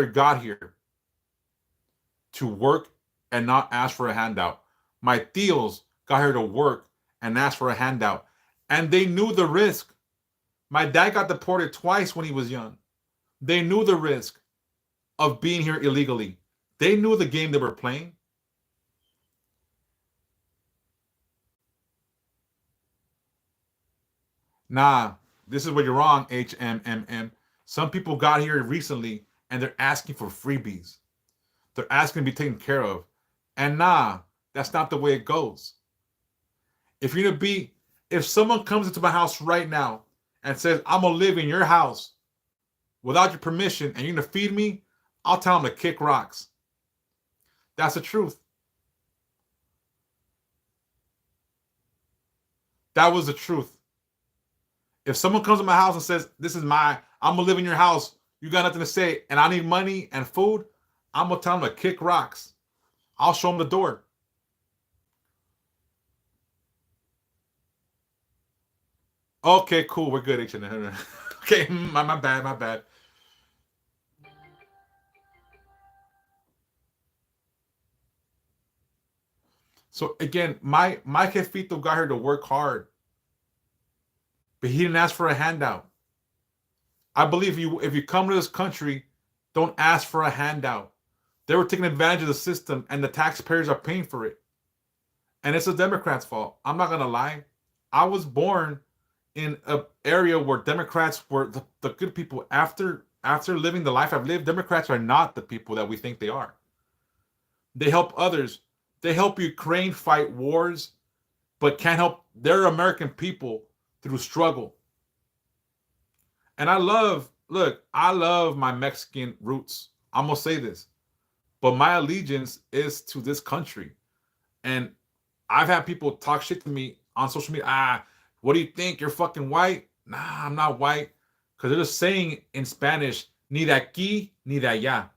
got here to work and not ask for a handout. My tios got here to work and ask for a handout, and they knew the risk. My dad got deported twice when he was young. They knew the risk of being here illegally. They knew the game they were playing. Nah, this is where you're wrong, HMMM. Some people got here recently and they're asking for freebies. They're asking to be taken care of. And nah, that's not the way it goes. If someone comes into my house right now and says, I'm gonna live in your house without your permission and you're gonna feed me, I'll tell them to kick rocks. That's the truth. That was the truth. If someone comes to my house and says, I'm gonna live in your house, you got nothing to say, and I need money and food, I'm gonna tell them to kick rocks. I'll show them the door. Okay, cool. We're good, H&M. Okay, my bad. So again, my jefito got her to work hard, but he didn't ask for a handout. I believe if you come to this country, don't ask for a handout. They were taking advantage of the system, and the taxpayers are paying for it. And it's the Democrats' fault. I'm not gonna lie. I was born in an area where Democrats were the good people. After living the life I've lived, Democrats are not the people that we think they are. They help others. They help Ukraine fight wars, but can't help their American people through struggle. And I love my Mexican roots. I'm gonna say this, but my allegiance is to this country. And I've had people talk shit to me on social media. What do you think? You're fucking white. Nah, I'm not white. Because they're just saying in Spanish, ni de aquí, ni de allá.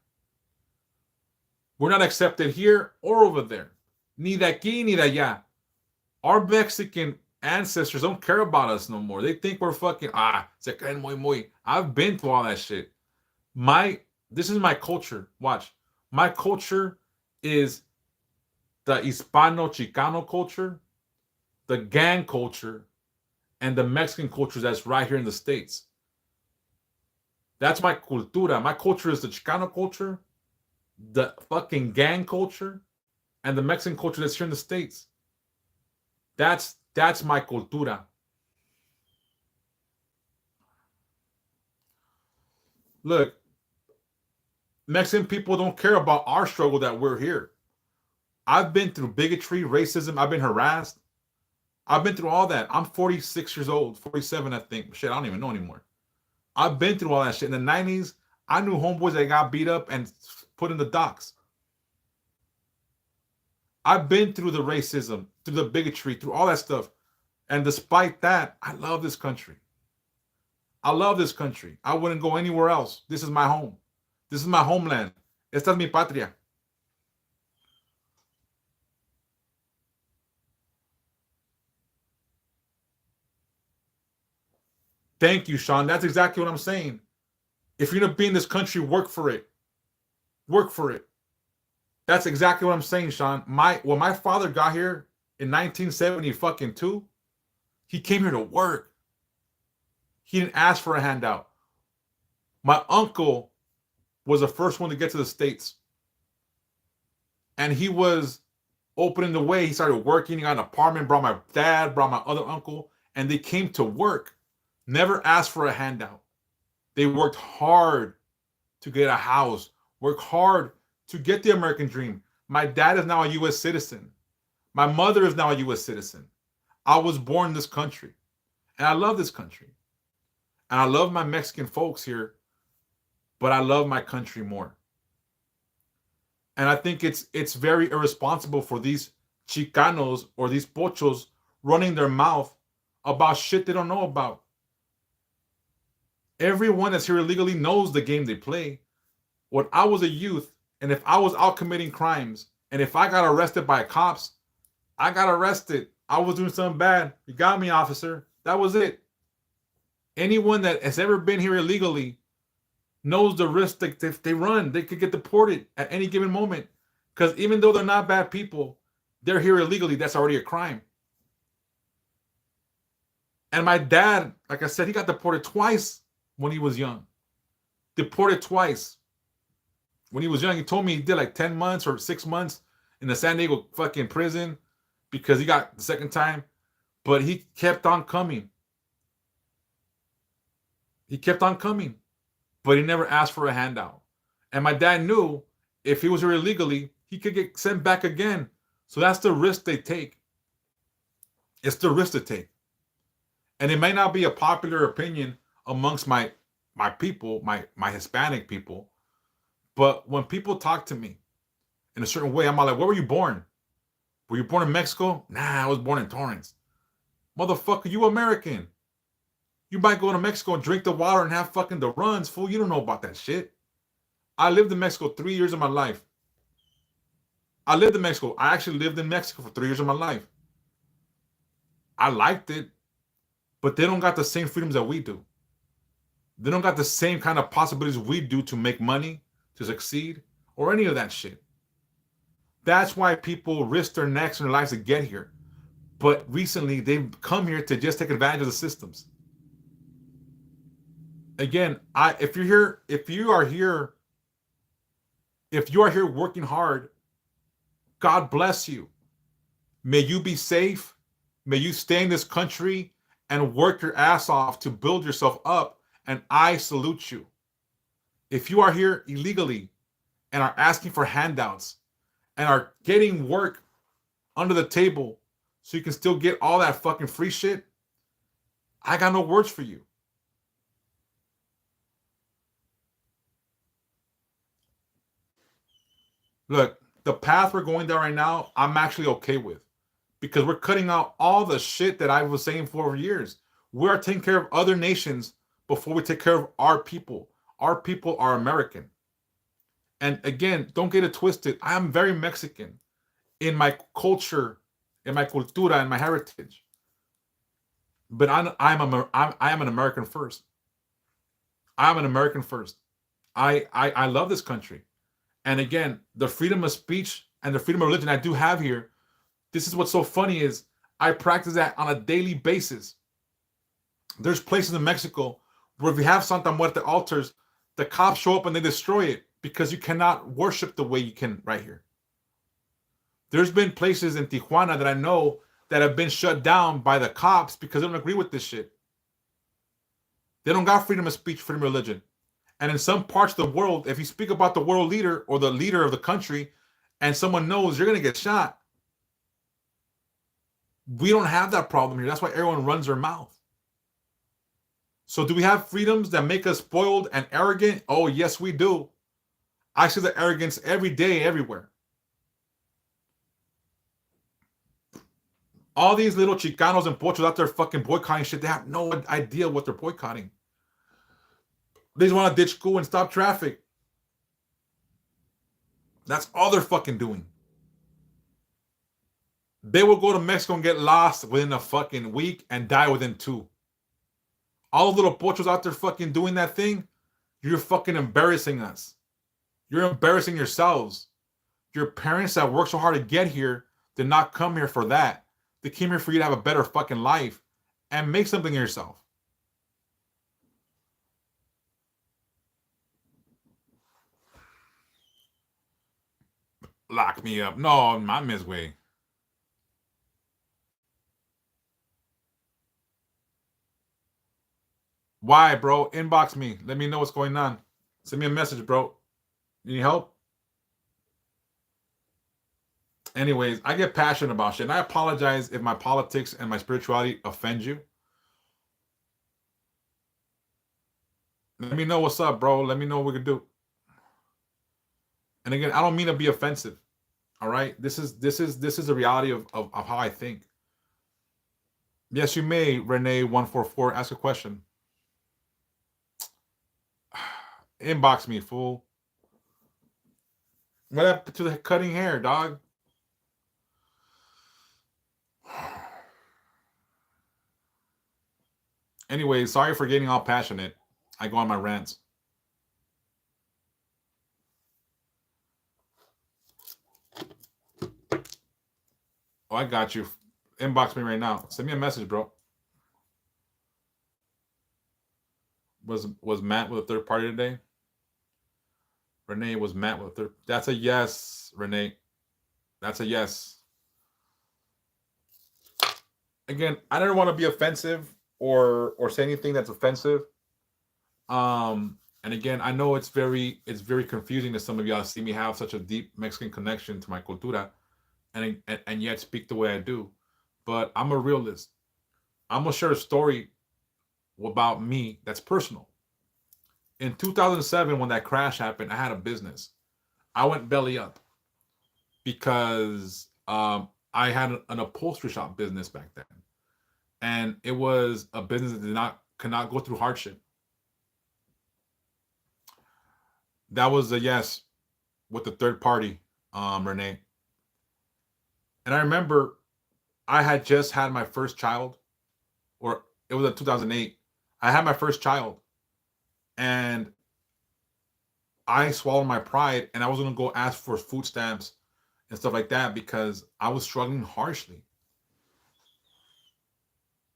We're not accepted here or over there. Ni de aquí, ni de allá. Our Mexican ancestors don't care about us no more. They think we're fucking, se creen muy, muy. I've been through all that shit. This is my culture. Watch. My culture is the Hispano Chicano culture, the gang culture, and the Mexican culture that's right here in the States. That's my cultura. My culture is the Chicano culture, the fucking gang culture, and the Mexican culture that's here in the States. That's my cultura. Look, Mexican people don't care about our struggle that we're here. I've been through bigotry, racism. I've been harassed. I've been through all that. I'm 46 years old, 47, I think. Shit, I don't even know anymore. I've been through all that shit. In the 90s, I knew homeboys that got beat up and put in the docks. I've been through the racism, through the bigotry, through all that stuff. And despite that, I love this country. I love this country. I wouldn't go anywhere else. This is my home. This is my homeland. Esta es mi patria. Thank you, Sean. That's exactly what I'm saying. If you're going to be in this country, work for it. Work for it. That's exactly what I'm saying, Sean. When my father got here in 1972, he came here to work. He didn't ask for a handout. My uncle was the first one to get to the States. And he was opening the way. He started working. He got an apartment, brought my dad, brought my other uncle, and they came to work. Never asked for a handout. They worked hard to get a house, worked hard to get the American dream. My dad is now a U.S. citizen. My mother is now a U.S. citizen. I was born in this country, and I love this country. And I love my Mexican folks here, but I love my country more. And I think it's very irresponsible for these Chicanos or these pochos running their mouth about shit they don't know about. Everyone that's here illegally knows the game they play. When I was a youth, and if I was out committing crimes, and if I got arrested by cops, I got arrested. I was doing something bad. You got me, officer. That was it. Anyone that has ever been here illegally knows the risk that if they run, they could get deported at any given moment. Because even though they're not bad people, they're here illegally. That's already a crime. And my dad, like I said, he got deported twice when he was young. Deported twice. When he was young, he told me he did like 10 months or 6 months in the San Diego fucking prison because he got the second time. But he kept on coming. He kept on coming. But he never asked for a handout. And my dad knew if he was here illegally, he could get sent back again. So that's the risk they take. It's the risk to take. And it may not be a popular opinion amongst my people, my Hispanic people. But when people talk to me in a certain way, I'm like, where were you born? Were you born in Mexico? Nah, I was born in Torrance. Motherfucker, you American. You might go to Mexico and drink the water and have fucking the runs, fool. You don't know about that shit. I lived in Mexico 3 years of my life. I lived in Mexico. I actually lived in Mexico for 3 years of my life. I liked it, but they don't got the same freedoms that we do. They don't got the same kind of possibilities we do to make money, to succeed, or any of that shit. That's why people risk their necks and their lives to get here. But recently, they've come here to just take advantage of the systems. Again, if you are here working hard, God bless you. May you be safe. May you stay in this country and work your ass off to build yourself up. And I salute you. If you are here illegally and are asking for handouts and are getting work under the table so you can still get all that fucking free shit, I got no words for you. Look, the path we're going down right now, I'm actually okay with because we're cutting out all the shit that I was saying for years. We are taking care of other nations before we take care of our people. Our people are American. And again, don't get it twisted. I am very Mexican in my culture, in my cultura, in my heritage. But I am an American first. I am an American first. I love this country. And again, the freedom of speech and the freedom of religion I do have here, this is what's so funny is I practice that on a daily basis. There's places in Mexico where if you have Santa Muerte altars, the cops show up and they destroy it because you cannot worship the way you can right here. There's been places in Tijuana that I know that have been shut down by the cops because they don't agree with this shit. They don't got freedom of speech, freedom of religion. And in some parts of the world, if you speak about the world leader or the leader of the country and someone knows you're going to get shot, we don't have that problem here. That's why everyone runs their mouth. So do we have freedoms that make us spoiled and arrogant? Oh, yes, we do. I see the arrogance every day, everywhere. All these little Chicanos and Pochos out there fucking boycotting shit, they have no idea what they're boycotting. They just want to ditch school and stop traffic. That's all they're fucking doing. They will go to Mexico and get lost within a fucking week and die within 2. All the little Pochos out there fucking doing that thing, you're fucking embarrassing us. You're embarrassing yourselves. Your parents that worked so hard to get here did not come here for that. They came here for you to have a better fucking life and make something of yourself. Lock me up. No, I'm his way. Why, bro? Inbox me. Let me know what's going on. Send me a message, bro. Need help? Anyways, I get passionate about shit. And I apologize if my politics and my spirituality offend you. Let me know what's up, bro. Let me know what we can do. And again, I don't mean to be offensive. All right? This is the reality of how I think. Yes, you may, Renee144, ask a question. Inbox me, fool. What happened to the cutting hair, dog? Anyway, sorry for getting all passionate. I go on my rants. Oh, I got you. Inbox me right now. Send me a message, bro. Was Matt with a third party today? Renee, was Matt with a third? That's a yes, Renee. That's a yes. Again, I don't want to be offensive or say anything that's offensive. And again, I know it's very confusing to some of y'all to see me have such a deep Mexican connection to my cultura and yet speak the way I do. But I'm a realist. I'm gonna share a story about me that's personal. In 2007, when that crash happened, I had a business. I went belly up because I had an upholstery shop business back then, and it was a business that cannot go through hardship. That was a yes with the third party, Renee. And I remember I had just had my first child, or it was in 2008. I had my first child, and I swallowed my pride, and I was going to go ask for food stamps and stuff like that because I was struggling harshly.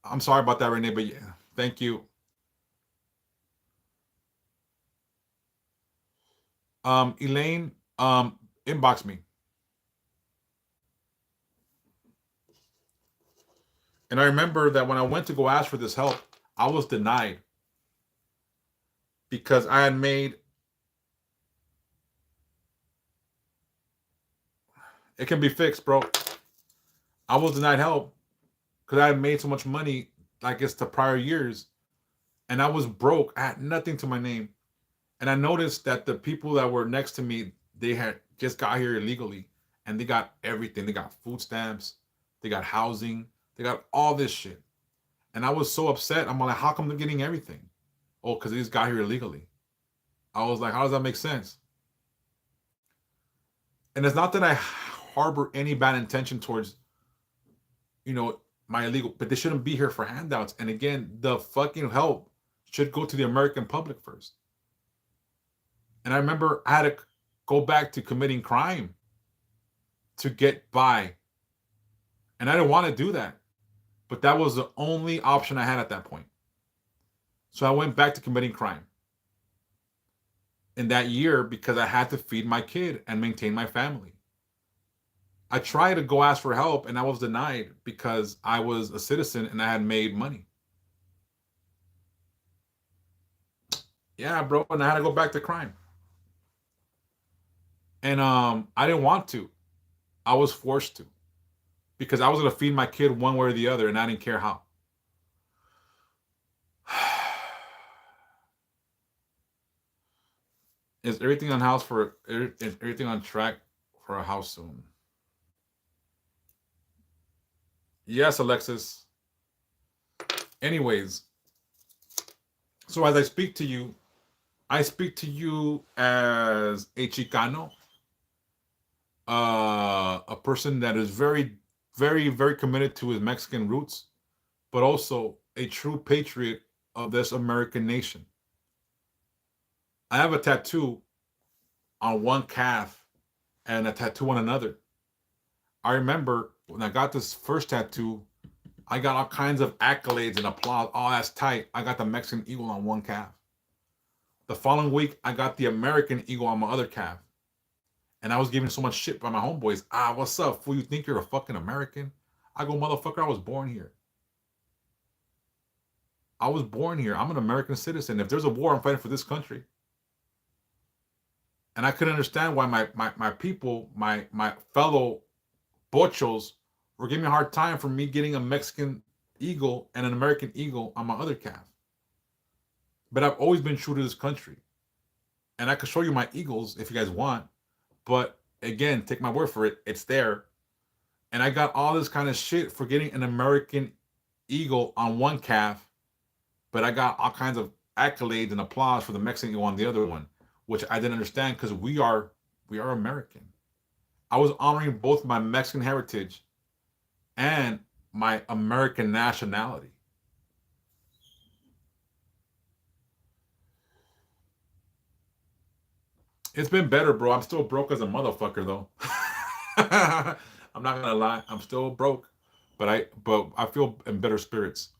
I'm sorry about that, Renee, but yeah, thank you. Elaine, inbox me. And I remember that when I went to go ask for this help, I was denied because I had made it can be fixed, bro. I was denied help because I had made so much money, like it's the prior years, and I was broke. I had nothing to my name. And I noticed that the people that were next to me, they had just got here illegally and they got everything. They got food stamps, they got housing, they got all this shit. And I was so upset. I'm like, how come they're getting everything? Oh, because they just got here illegally. I was like, how does that make sense? And it's not that I harbor any bad intention towards, you know, my illegal, but they shouldn't be here for handouts. And again, the fucking help should go to the American public first. And I remember I had to go back to committing crime to get by. And I didn't want to do that. But that was the only option I had at that point. So I went back to committing crime in that year because I had to feed my kid and maintain my family. I tried to go ask for help and I was denied because I was a citizen and I had made money. Yeah, bro, and I had to go back to crime. And I didn't want to. I was forced to because I was going to feed my kid one way or the other and I didn't care how. Is everything on house for is everything on track for a house soon? Yes, Alexis. Anyways, so as I speak to you as a Chicano, a person that is very, very, very committed to his Mexican roots, but also a true patriot of this American nation. I have a tattoo on one calf and a tattoo on another. I remember when I got this first tattoo, I got all kinds of accolades and applause. Oh, that's tight. I got the Mexican eagle on one calf. The following week, I got the American eagle on my other calf. And I was given so much shit by my homeboys. Ah, what's up, fool? You think you're a fucking American? I go, motherfucker, I was born here. I was born here. I'm an American citizen. If there's a war, I'm fighting for this country. And I couldn't understand why my people, my fellow bochos were giving me a hard time for me getting a Mexican eagle and an American eagle on my other calf. But I've always been true to this country. And I could show you my eagles if you guys want. But again, take my word for it, it's there. And I got all this kind of shit for getting an American eagle on one calf, but I got all kinds of accolades and applause for the Mexican eagle on the other one, which I didn't understand because we are American. I was honoring both my Mexican heritage and my American nationality. It's been better, bro. I'm still broke as a motherfucker, though. I'm not gonna lie. I'm still broke, but I feel in better spirits.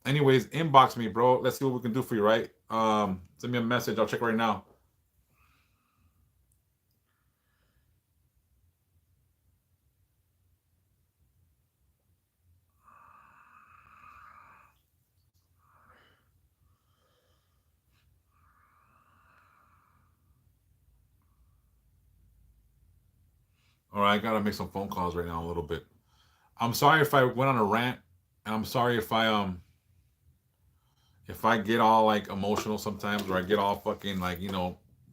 Anyways, inbox me, bro. Let's see what we can do for you, right? Send me a message. I'll check right now. All right, I gotta make some phone calls right now a little bit. I'm sorry if I went on a rant, and I'm sorry if I get all like emotional sometimes, or I get all fucking like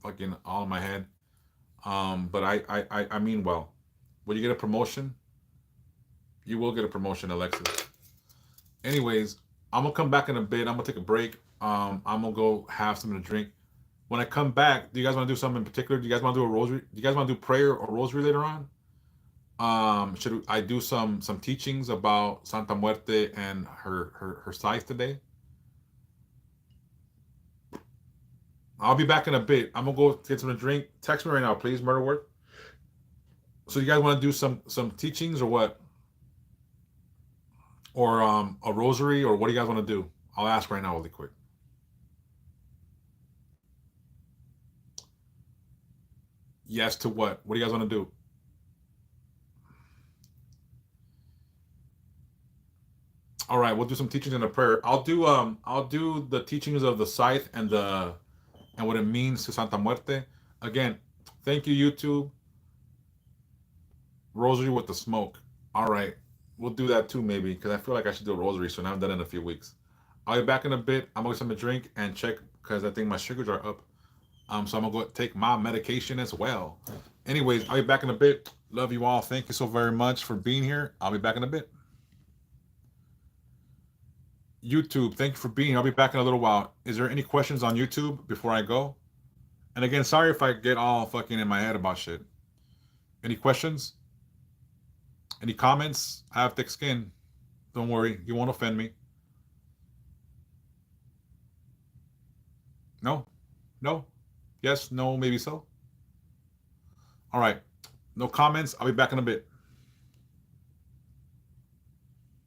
fucking all in my head. But I mean well. When you get a promotion, you will get a promotion, Alexis. Anyways, I'm gonna come back in a bit. I'm gonna take a break. I'm gonna go have something to drink. When I come back, do you guys want to do something in particular? Do you guys want to do a rosary? Do you guys want to do prayer or rosary later on? Should I do some teachings about Santa Muerte and her size today? I'll be back in a bit. I'm gonna go get something to drink. Text me right now, please, Murder Word. So you guys want to do some teachings or what? Or a rosary or what do you guys want to do? I'll ask right now really quick. Yes to what? What do you guys want to do? All right, we'll do some teachings and a prayer. I'll do the teachings of the scythe and what it means to Santa Muerte. Again, thank you, YouTube. Rosary with the smoke. All right, we'll do that too maybe because I feel like I should do a rosary soon. I haven't done it in a few weeks. I'll be back in a bit. I'm gonna get something to drink and check because I think my sugars are up. So I'm gonna go take my medication as well. Anyways, I'll be back in a bit. Love you all. Thank you so very much for being here. I'll be back in a bit. YouTube, thank you for being here. I'll be back in a little while. Is there any questions on YouTube before I go? And again, sorry if I get all fucking in my head about shit. Any questions? Any comments? I have thick skin. Don't worry, you won't offend me. No? No? Yes? No? Maybe so? All right. No comments. I'll be back in a bit.